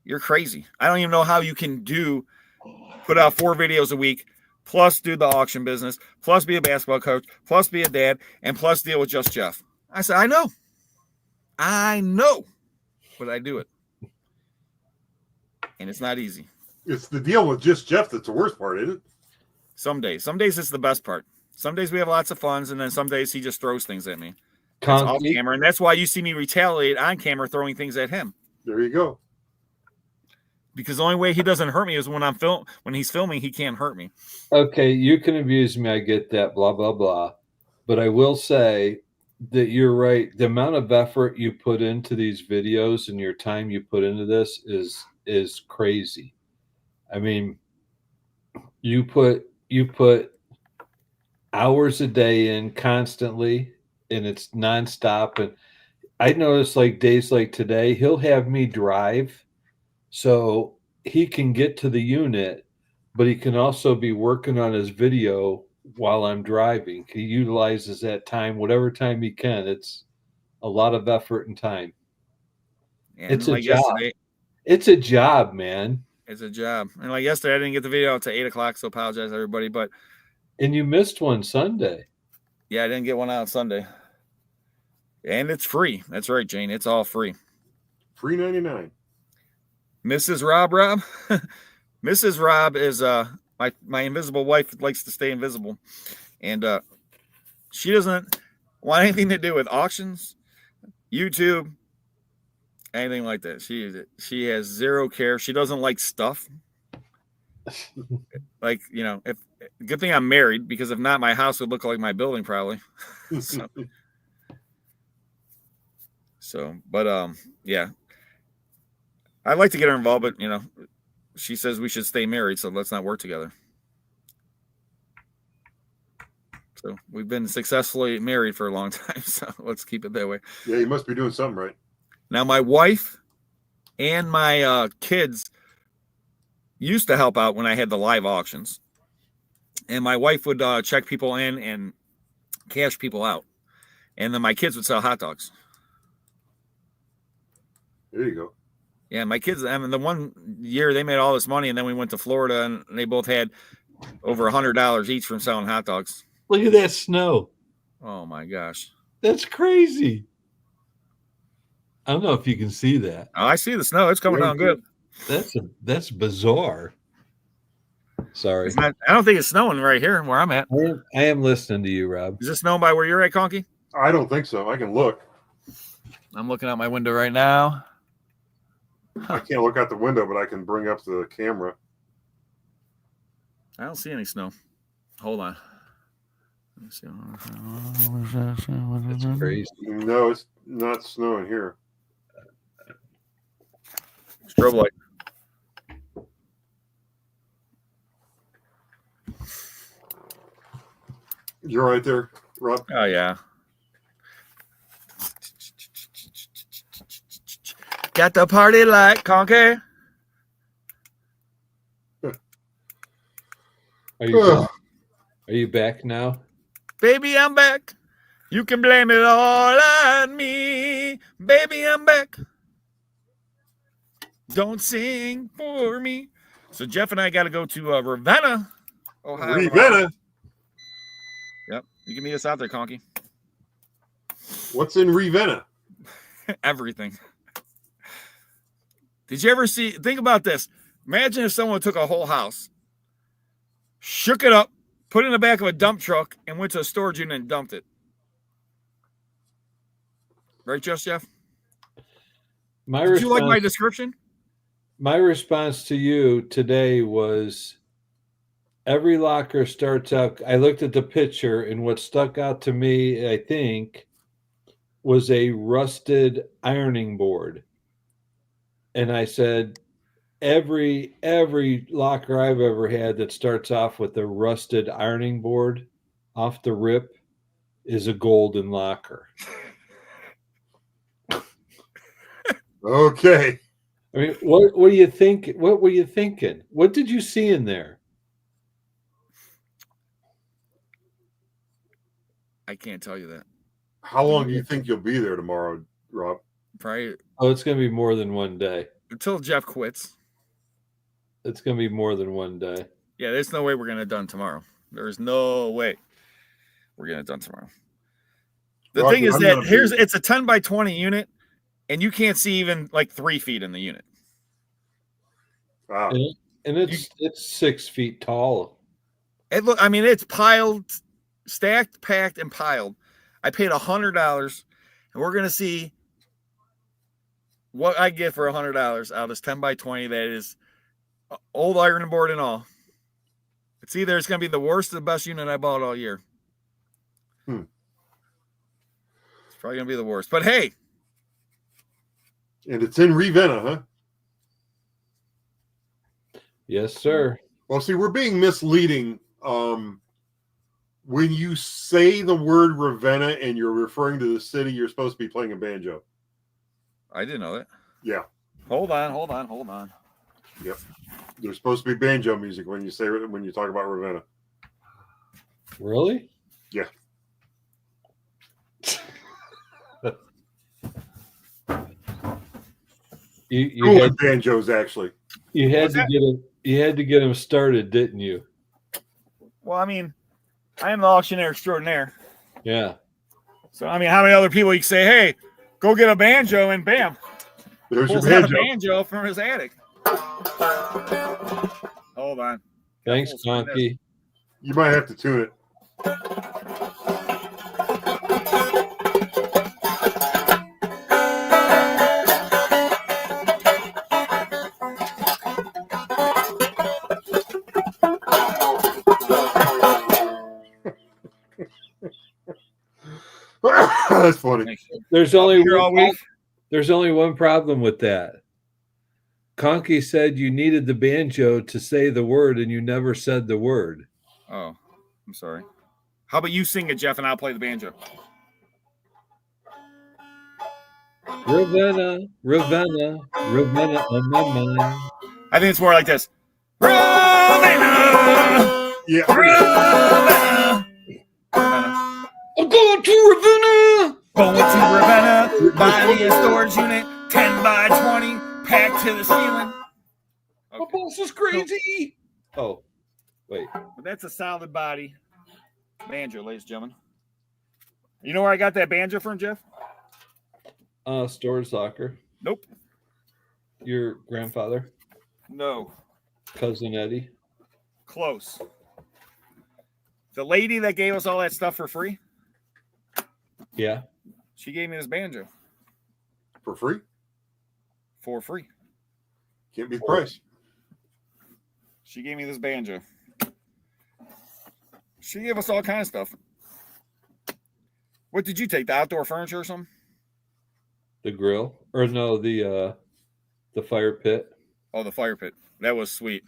you're crazy. I don't even know how you can put out 4 videos a week, plus do the auction business, plus be a basketball coach, plus be a dad, and plus deal with Just Jeff. I said, I know, but I do it. And it's not easy.
It's the deal with Just Jeff that's the worst part, isn't it?
Some days it's the best part. Some days we have lots of fun, and then some days he just throws things at me. That's off camera, and that's why you see me retaliate on camera, throwing things at him.
There you go.
Because the only way he doesn't hurt me is when when he's filming, he can't hurt me.
Okay, you can abuse me. I get that, blah, blah, blah. But I will say that you're right. The amount of effort you put into these videos and your time you put into this is crazy. I mean, you put hours a day in constantly, and it's nonstop. And I noticed, like, days like today, he'll have me drive so he can get to the unit, but he can also be working on his video while I'm driving. He utilizes that time, whatever time he can. It's a lot of effort and time.
And
It's a job. It's a job, man.
It's a job. And like yesterday, I didn't get the video out to 8 o'clock, so apologize everybody. But
And you missed one Sunday.
yeah, I didn't get one out Sunday. And it's free. That's right, Jane. It's all free.
Free 99.
Mrs. Rob. Mrs. Rob is my invisible wife likes to stay invisible. And she doesn't want anything to do with auctions, YouTube, anything like that. She has zero care. She doesn't like stuff. Like, you know, good thing I'm married, because if not, my house would look like my building probably. But yeah, I'd like to get her involved, but you know, she says we should stay married, so let's not work together. So we've been successfully married for a long time, so let's keep it that way.
Yeah, you must be doing something right.
Now, my wife and my kids used to help out when I had the live auctions, and my wife would check people in and cash people out, and then my kids would sell hot dogs.
There you go.
Yeah, my kids, I mean, the one year they made all this money, and then we went to Florida, and they both had over $100 each from selling hot dogs.
Look at that snow.
Oh my gosh.
That's crazy. I don't know if you can see that.
Oh, I see the snow. It's coming down good.
That's bizarre. Sorry.
I don't think it's snowing right here where I'm at.
I am listening to you, Rob.
Is it snowing by where you're at, Conky?
I don't think so. I can look.
I'm looking out my window right now.
I can't look out the window, but I can bring up the camera.
I don't see any snow. Hold on. Let me see.
That's crazy.
No, it's not snowing here.
Strobe light.
You're right there, Rob.
Oh, yeah. Got the party light, Conky.
Are you back now?
Baby, I'm back. You can blame it all on me. Baby, I'm back. Don't sing for me. So Jeff and I got to go to Ravenna, Ohio.
Ravenna.
Yep. You can meet us out there, Conky.
What's in Ravenna?
Everything. Did you ever see? Think about this. Imagine if someone took a whole house, shook it up, put it in the back of a dump truck, and went to a storage unit and dumped it. Right, Jeff? Did you like my description?
My response to you today was every locker starts out. I looked at the picture, and what stuck out to me, I think, was a rusted ironing board. And I said, every locker I've ever had that starts off with a rusted ironing board off the rip is a golden locker.
Okay.
I mean, what do you think? What were you thinking? What did you see in there?
I can't tell you that.
How long do you think you'll be there tomorrow, Rob?
Probably
Oh, it's going to be more than one day.
until Jeff quits.
It's going to be more than one day.
Yeah, there's no way we're going to done tomorrow. There's no way we're going to done tomorrow. The
Rocky,
thing is
I'm
that
gonna
it's a 10 by 20 unit, and you can't see even like 3 feet in the unit.
Wow.
And it's 6 feet tall.
It's piled, stacked, packed, and piled. I paid $100, and we're going to see what I get for $100 out of this 10 by 20 that is old iron board and all. It's either it's going to be the worst or the best unit I bought all year. It's probably going to be the worst. But hey.
And it's in Ravenna, huh?
Yes, sir.
Well, see, we're being misleading. When you say the word Ravenna and you're referring to the city, you're supposed to be playing a banjo.
I didn't know that.
Yeah.
Hold on.
Yep. There's supposed to be banjo music when you talk about Ravenna.
Really?
Yeah.
You had
banjos actually.
You had to get him started, didn't you?
Well, I mean, I am the auctioneer extraordinaire.
Yeah.
So I mean, how many other people you can say, "Hey, go get a banjo," and bam,
there's your
pulls out
banjo.
a banjo from his attic. Hold on.
Thanks, Donkey.
You might have to tune it. That's funny.
There's only one problem with that. Conky said you needed the banjo to say the word, and you never said the word.
Oh, I'm sorry. How about you sing it, Jeff, and I'll play the banjo?
Ravenna, Ravenna, Ravenna on my mind.
I think it's more like this. Ravenna!
Yeah.
Ravenna!
I'm going to Ravenna!
Going to Ravenna, buy me a storage unit, 10 by 20, packed to the ceiling.
My boss is crazy. Oh, wait.
But that's a solid body banjo, ladies and gentlemen. You know where I got that banjo from, Jeff?
Storage locker.
Nope.
Your grandfather?
No.
Cousin Eddie?
Close. The lady that gave us all that stuff for free?
Yeah.
She gave me this banjo.
For free?
For free.
Can't beat the price.
She gave me this banjo. She gave us all kinds of stuff. What did you take? The outdoor furniture or something?
The grill? Or no, the fire pit.
Oh, the fire pit. That was sweet.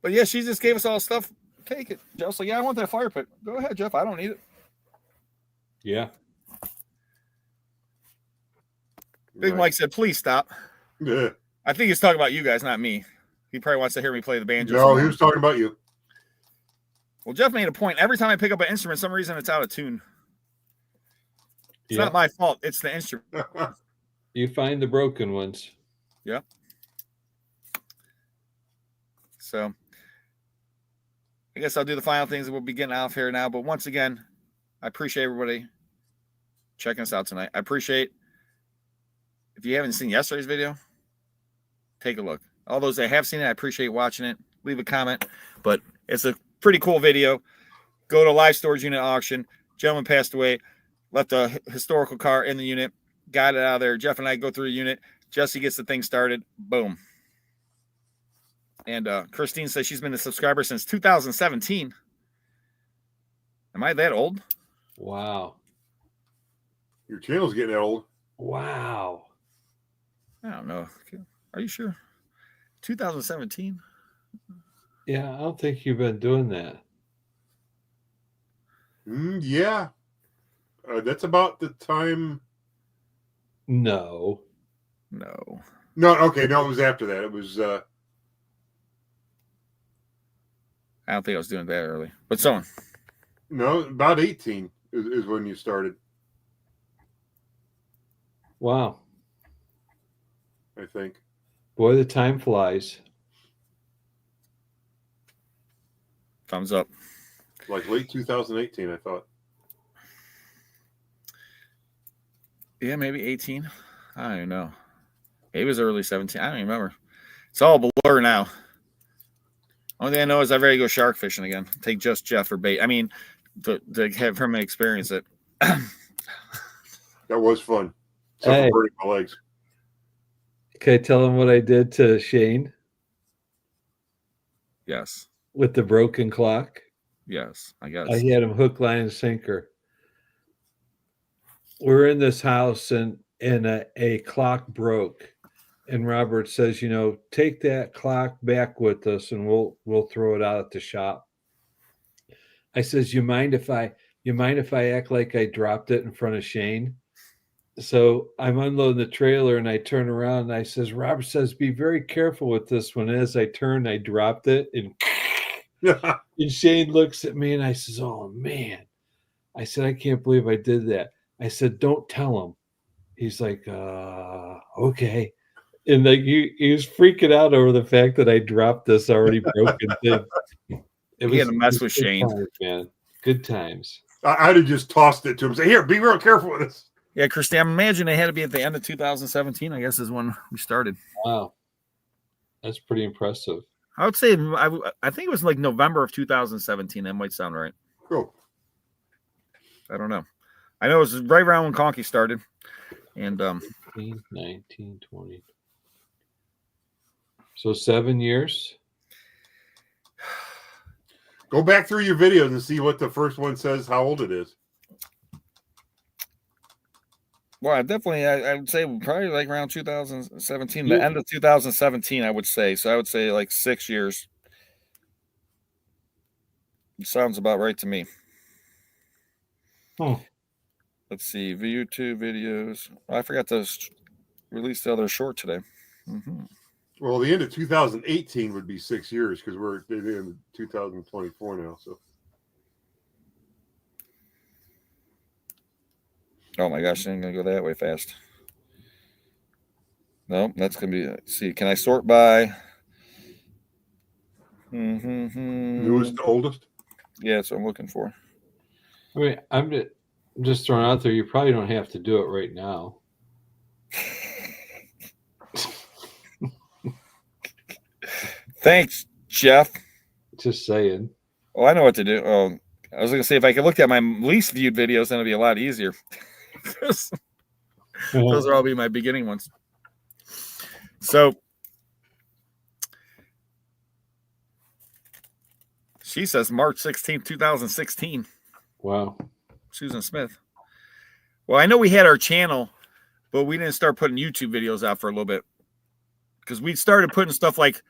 But yeah, she just gave us all stuff. Take it. Jeff's like, yeah, I want that fire pit. Go ahead, Jeff. I don't need it.
Yeah.
Big Mike said, please stop.
Yeah.
I think he's talking about you guys, not me. He probably wants to hear me play the banjo.
No, he was talking about you.
Well, Jeff made a point. Every time I pick up an instrument, for some reason it's out of tune. It's not my fault. It's the instrument.
You find the broken ones.
Yeah. So I guess I'll do the final things that we'll be getting off here now. But once again, I appreciate everybody checking us out tonight. I appreciate, if you haven't seen yesterday's video, take a look. All those that have seen it, I appreciate watching it. Leave a comment. But it's a pretty cool video. Go to live storage unit auction. Gentleman passed away. Left a historical car in the unit. Got it out of there. Jeff and I go through the unit. Jesse gets the thing started. Boom. And Christine says she's been a subscriber since 2017. Am I that old?
Wow.
Your channel's getting old.
Wow.
I don't know. Are you sure? 2017?
Yeah, I don't think you've been doing that.
Yeah. That's about the time.
No.
No.
No, okay. No, it was after that. It was.
I don't think I was doing that early. But someone.
No, about 18 is when you started,
Wow.
I think.
Boy, the time flies.
Thumbs up.
Like late 2018, I thought.
Yeah, maybe 18. I don't even know. It was early 17. I don't even remember. It's all a blur now. Only thing I know is I've ready to go shark fishing again. Take just Jeff for bait. I mean, to have him experience it.
That was fun. Except
Hey.
for burning my legs.
Can I tell him what I did to Shane
Yes.
with the broken clock?
Yes, I guess.
I had him hook, line, and sinker. We're in this house and a clock broke. And Robert says, take that clock back with us and we'll throw it out at the shop. I says, you mind if I act like I dropped it in front of Shane? So I'm unloading the trailer and I turn around and I says, Robert says, be very careful with this one. As I turned, I dropped it and and Shane looks at me and I says, oh man. I said, I can't believe I did that. I said, don't tell him. He's like, okay. And like he was freaking out over the fact that I dropped this already broken thing.
He had to mess with
good
Shane.
times, man. Good times.
I'd have just tossed it to him and say, here, be real careful with this.
Yeah, Christy, I imagine it had to be at the end of 2017, I guess, is when we started.
Wow. That's pretty impressive.
I would say, I think it was like November of 2017. That might sound right.
Cool.
I don't know. I know it was right around when Conky started. And
18, 19, 20. So 7 years?
Go back through your videos and see what the first one says, how old it is.
well, I would say probably like around 2017, the end of 2017, I would say. So I would say like 6 years. It sounds about right to me.
Oh.
Let's see, YouTube videos. I forgot to release the other short today. Mm-hmm.
Well, the end of 2018 would be 6 years because we're at the end of 2024 now. So,
Oh my gosh, I'm gonna go that way fast. No, that's gonna be. See, can I sort by?
newest to oldest.
Yeah, that's what I'm looking for.
I mean, I'm just throwing out there, you probably don't have to do it right now.
Thanks, Jeff.
Just saying.
Oh, I know what to do. Oh, I was gonna say if I could look at my least viewed videos, then it'd be a lot easier. Those are all be my beginning ones. So she says March 16th, 2016.
Wow.
Susan Smith. Well, I know we had our channel, but we didn't start putting YouTube videos out for a little bit because we started putting stuff like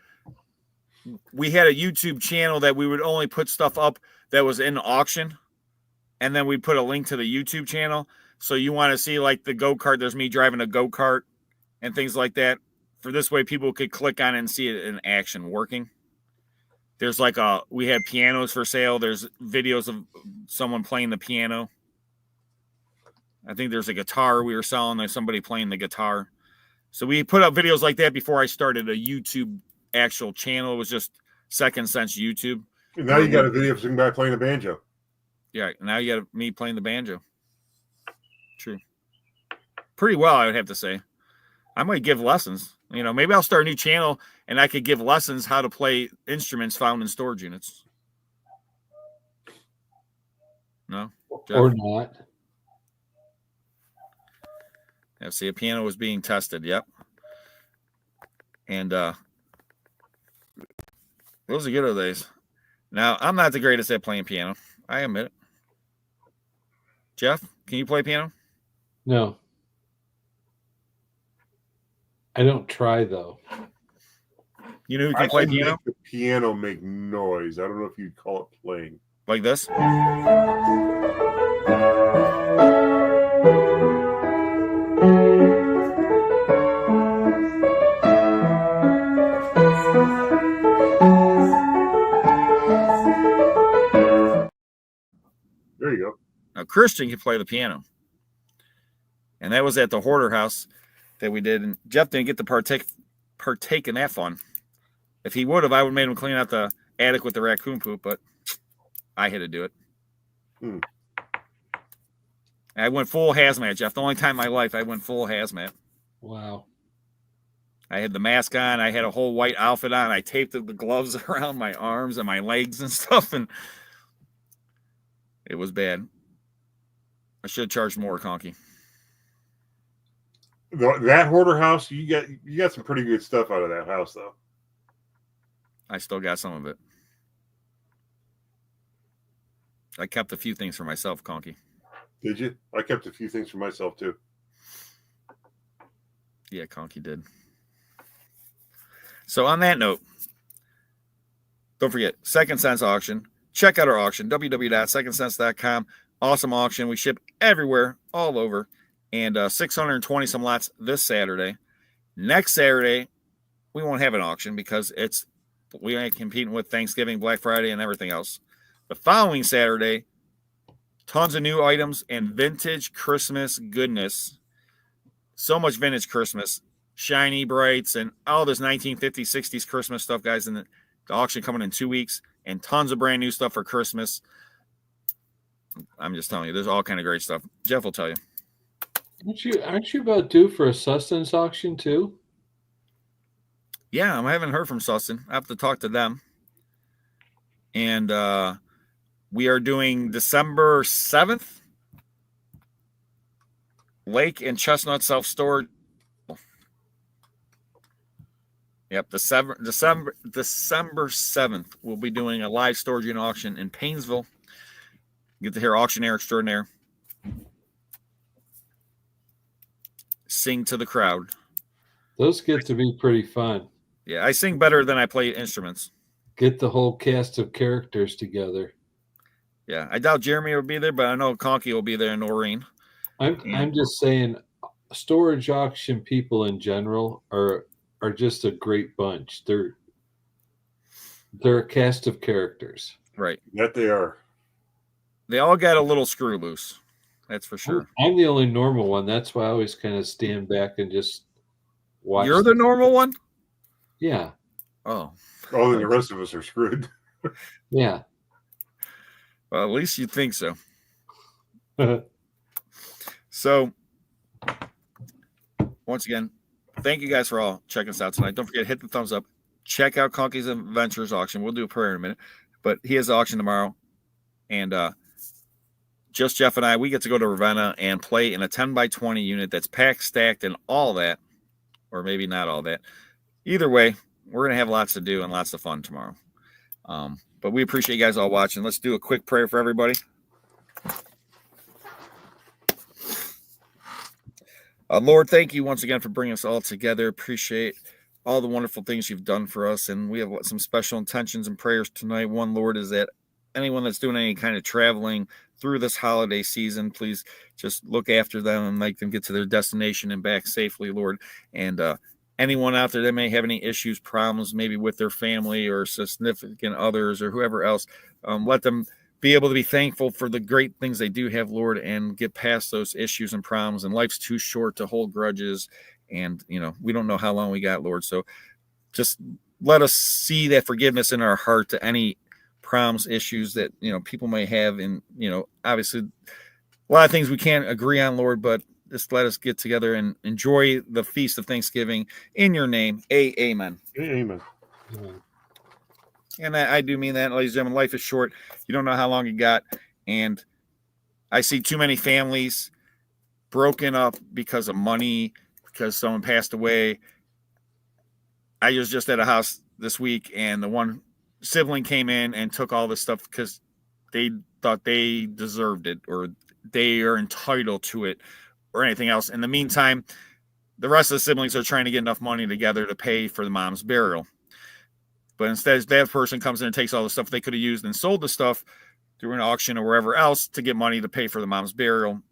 we had a YouTube channel that we would only put stuff up that was in auction, and then we put a link to the YouTube channel. So you want to see like the go-kart, there's me driving a go-kart and things like that. For this way, people could click on it and see it in action working. There's like we had pianos for sale. There's videos of someone playing the piano. I think there's a guitar we were selling. There's somebody playing the guitar. So we put up videos like that before I started a YouTube actual channel. It was just Second Sense YouTube.
And now you got a video of some guy playing the banjo.
Yeah, now you got me playing the banjo. True. Pretty well, I would have to say. I might give lessons. You know, maybe I'll start a new channel and I could give lessons how to play instruments found in storage units. No? Jeff?
Or not.
Yeah, see, a piano was being tested. Yep. And those are good old days. Now, I'm not the greatest at playing piano. I admit it. Jeff, can you play piano?
No. I don't try, though.
You know who
I
can play
can
piano?
make the piano make noise. I don't know if you'd call it playing.
Like this?
There you go.
Now, Christian can play the piano. And that was at the hoarder house that we did. And Jeff didn't get to partake in that fun. If he would have, I would have made him clean out the attic with the raccoon poop, but I had to do it. I went full hazmat, Jeff. The only time in my life I went full hazmat.
Wow.
I had the mask on. I had a whole white outfit on. I taped the gloves around my arms and my legs and stuff, and it was bad. I should have charged more, Conky.
That hoarder house, you got some pretty good stuff out of that house, though.
I still got some of it. I kept a few things for myself, Conky.
Did you? I kept a few things for myself, too.
Yeah, Conky did. So on that note, don't forget, Second Sense auction. Check out our auction, www.secondsense.com. Awesome auction. We ship everywhere, all over. And 620 some lots this Saturday. Next Saturday, we won't have an auction because we ain't competing with Thanksgiving, Black Friday, and everything else. The following Saturday, tons of new items and vintage Christmas goodness. So much vintage Christmas. Shiny brights and all this 1950s, 60s Christmas stuff, guys. And the auction coming in 2 weeks. And tons of brand new stuff for Christmas. I'm just telling you, there's all kind of great stuff. Jeff will tell you.
Aren't you about due for a sustenance auction too?
Yeah, I haven't heard from Sustin. I have to talk to them. And we are doing December 7th. Lake and Chestnut self-storage. Yep, December 7th, we'll be doing a live storage unit auction in Painesville. You get to hear Auctioneer Extraordinaire sing to the crowd.
Those get to be pretty fun.
Yeah, I sing better than I play instruments.
Get the whole cast of characters together.
Yeah, I doubt Jeremy will be there, but I know Conky will be there and Noreen.
I'm just saying, storage auction people in general are just a great bunch. They're a cast of characters.
Right.
That they are.
They all got a little screw loose. That's for sure.
I'm the only normal one. That's why I always kind of stand back and just watch.
You're the normal one?
Yeah.
Oh.
Oh, then the rest of us are screwed.
Yeah.
Well, at least you think so. So, once again, thank you guys for all checking us out tonight. Don't forget, hit the thumbs up. Check out Conky's Adventures auction. We'll do a prayer in a minute. But he has the auction tomorrow. And just Jeff and I, we get to go to Ravenna and play in a 10x20 unit that's packed, stacked, and all that. Or maybe not all that. Either way, we're going to have lots to do and lots of fun tomorrow. But we appreciate you guys all watching. Let's do a quick prayer for everybody. Lord, thank you once again for bringing us all together. Appreciate all the wonderful things you've done for us. And we have some special intentions and prayers tonight. One, Lord, is that anyone that's doing any kind of traveling through this holiday season, please just look after them and make them get to their destination and back safely, Lord. And anyone out there that may have any issues, problems, maybe with their family or significant others or whoever else, let them be able to be thankful for the great things they do have, Lord, and get past those issues and problems. And life's too short to hold grudges. And, we don't know how long we got, Lord. So just let us see that forgiveness in our heart to any problems, issues that, people may have. And, obviously a lot of things we can't agree on, Lord, but just let us get together and enjoy the feast of Thanksgiving in your name. Amen.
Amen.
And I do mean that, ladies and gentlemen. Life is short. You don't know how long you got. And I see too many families broken up because of money, because someone passed away. I was just at a house this week, and the one sibling came in and took all this stuff because they thought they deserved it or they are entitled to it or anything else. In the meantime, the rest of the siblings are trying to get enough money together to pay for the mom's burial. But instead, that person comes in and takes all the stuff they could have used and sold the stuff through an auction or wherever else to get money to pay for the mom's burial.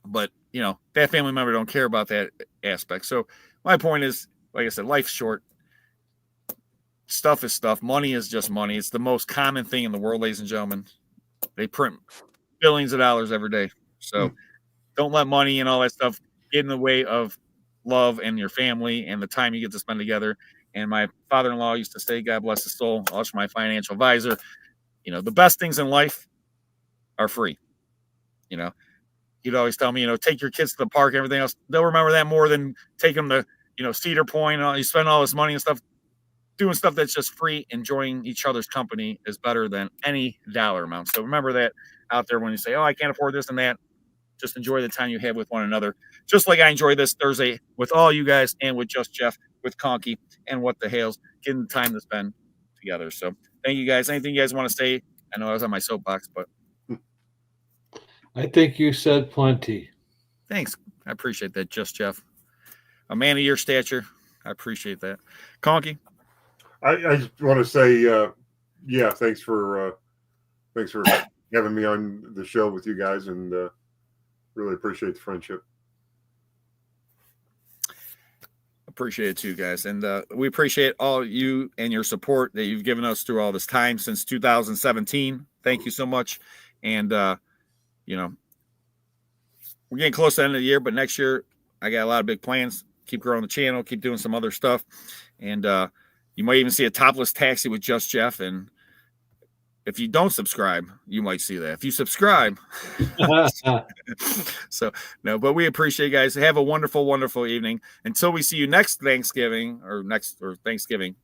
But, that family member don't care about that aspect. So my point is, like I said, life's short. Stuff is stuff. Money is just money. It's the most common thing in the world, ladies and gentlemen. They print billions of dollars every day. So don't let money and all that stuff get in the way of love and your family and the time you get to spend together. And my father-in-law used to say, God bless his soul, also my financial advisor, the best things in life are free. He'd always tell me, take your kids to the park, everything else. They'll remember that more than take them to, Cedar Point. You spend all this money and stuff doing stuff that's just free. Enjoying each other's company is better than any dollar amount. So remember that out there when you say, oh, I can't afford this and that. Just enjoy the time you have with one another. Just like I enjoy this Thursday with all you guys and with Just Jeff, with Conky, and What the Hales, getting the time to spend together. So thank you guys. Anything you guys want to say? I know I was on my soapbox, but
I think you said plenty.
thanks. I appreciate that, Just Jeff. A man of your stature. I appreciate that. Conky?
I just want to say, thanks for having me on the show with you guys, and really appreciate the friendship.
Appreciate it too, guys. And we appreciate all you and your support that you've given us through all this time since 2017. Thank you so much. And, we're getting close to the end of the year, but next year I got a lot of big plans. Keep growing the channel, keep doing some other stuff. And you might even see a topless taxi with Just Jeff. And if you don't subscribe, you might see that. If you subscribe. So, no, but we appreciate you guys. Have a wonderful, wonderful evening. Until we see you next Thanksgiving or Thanksgiving.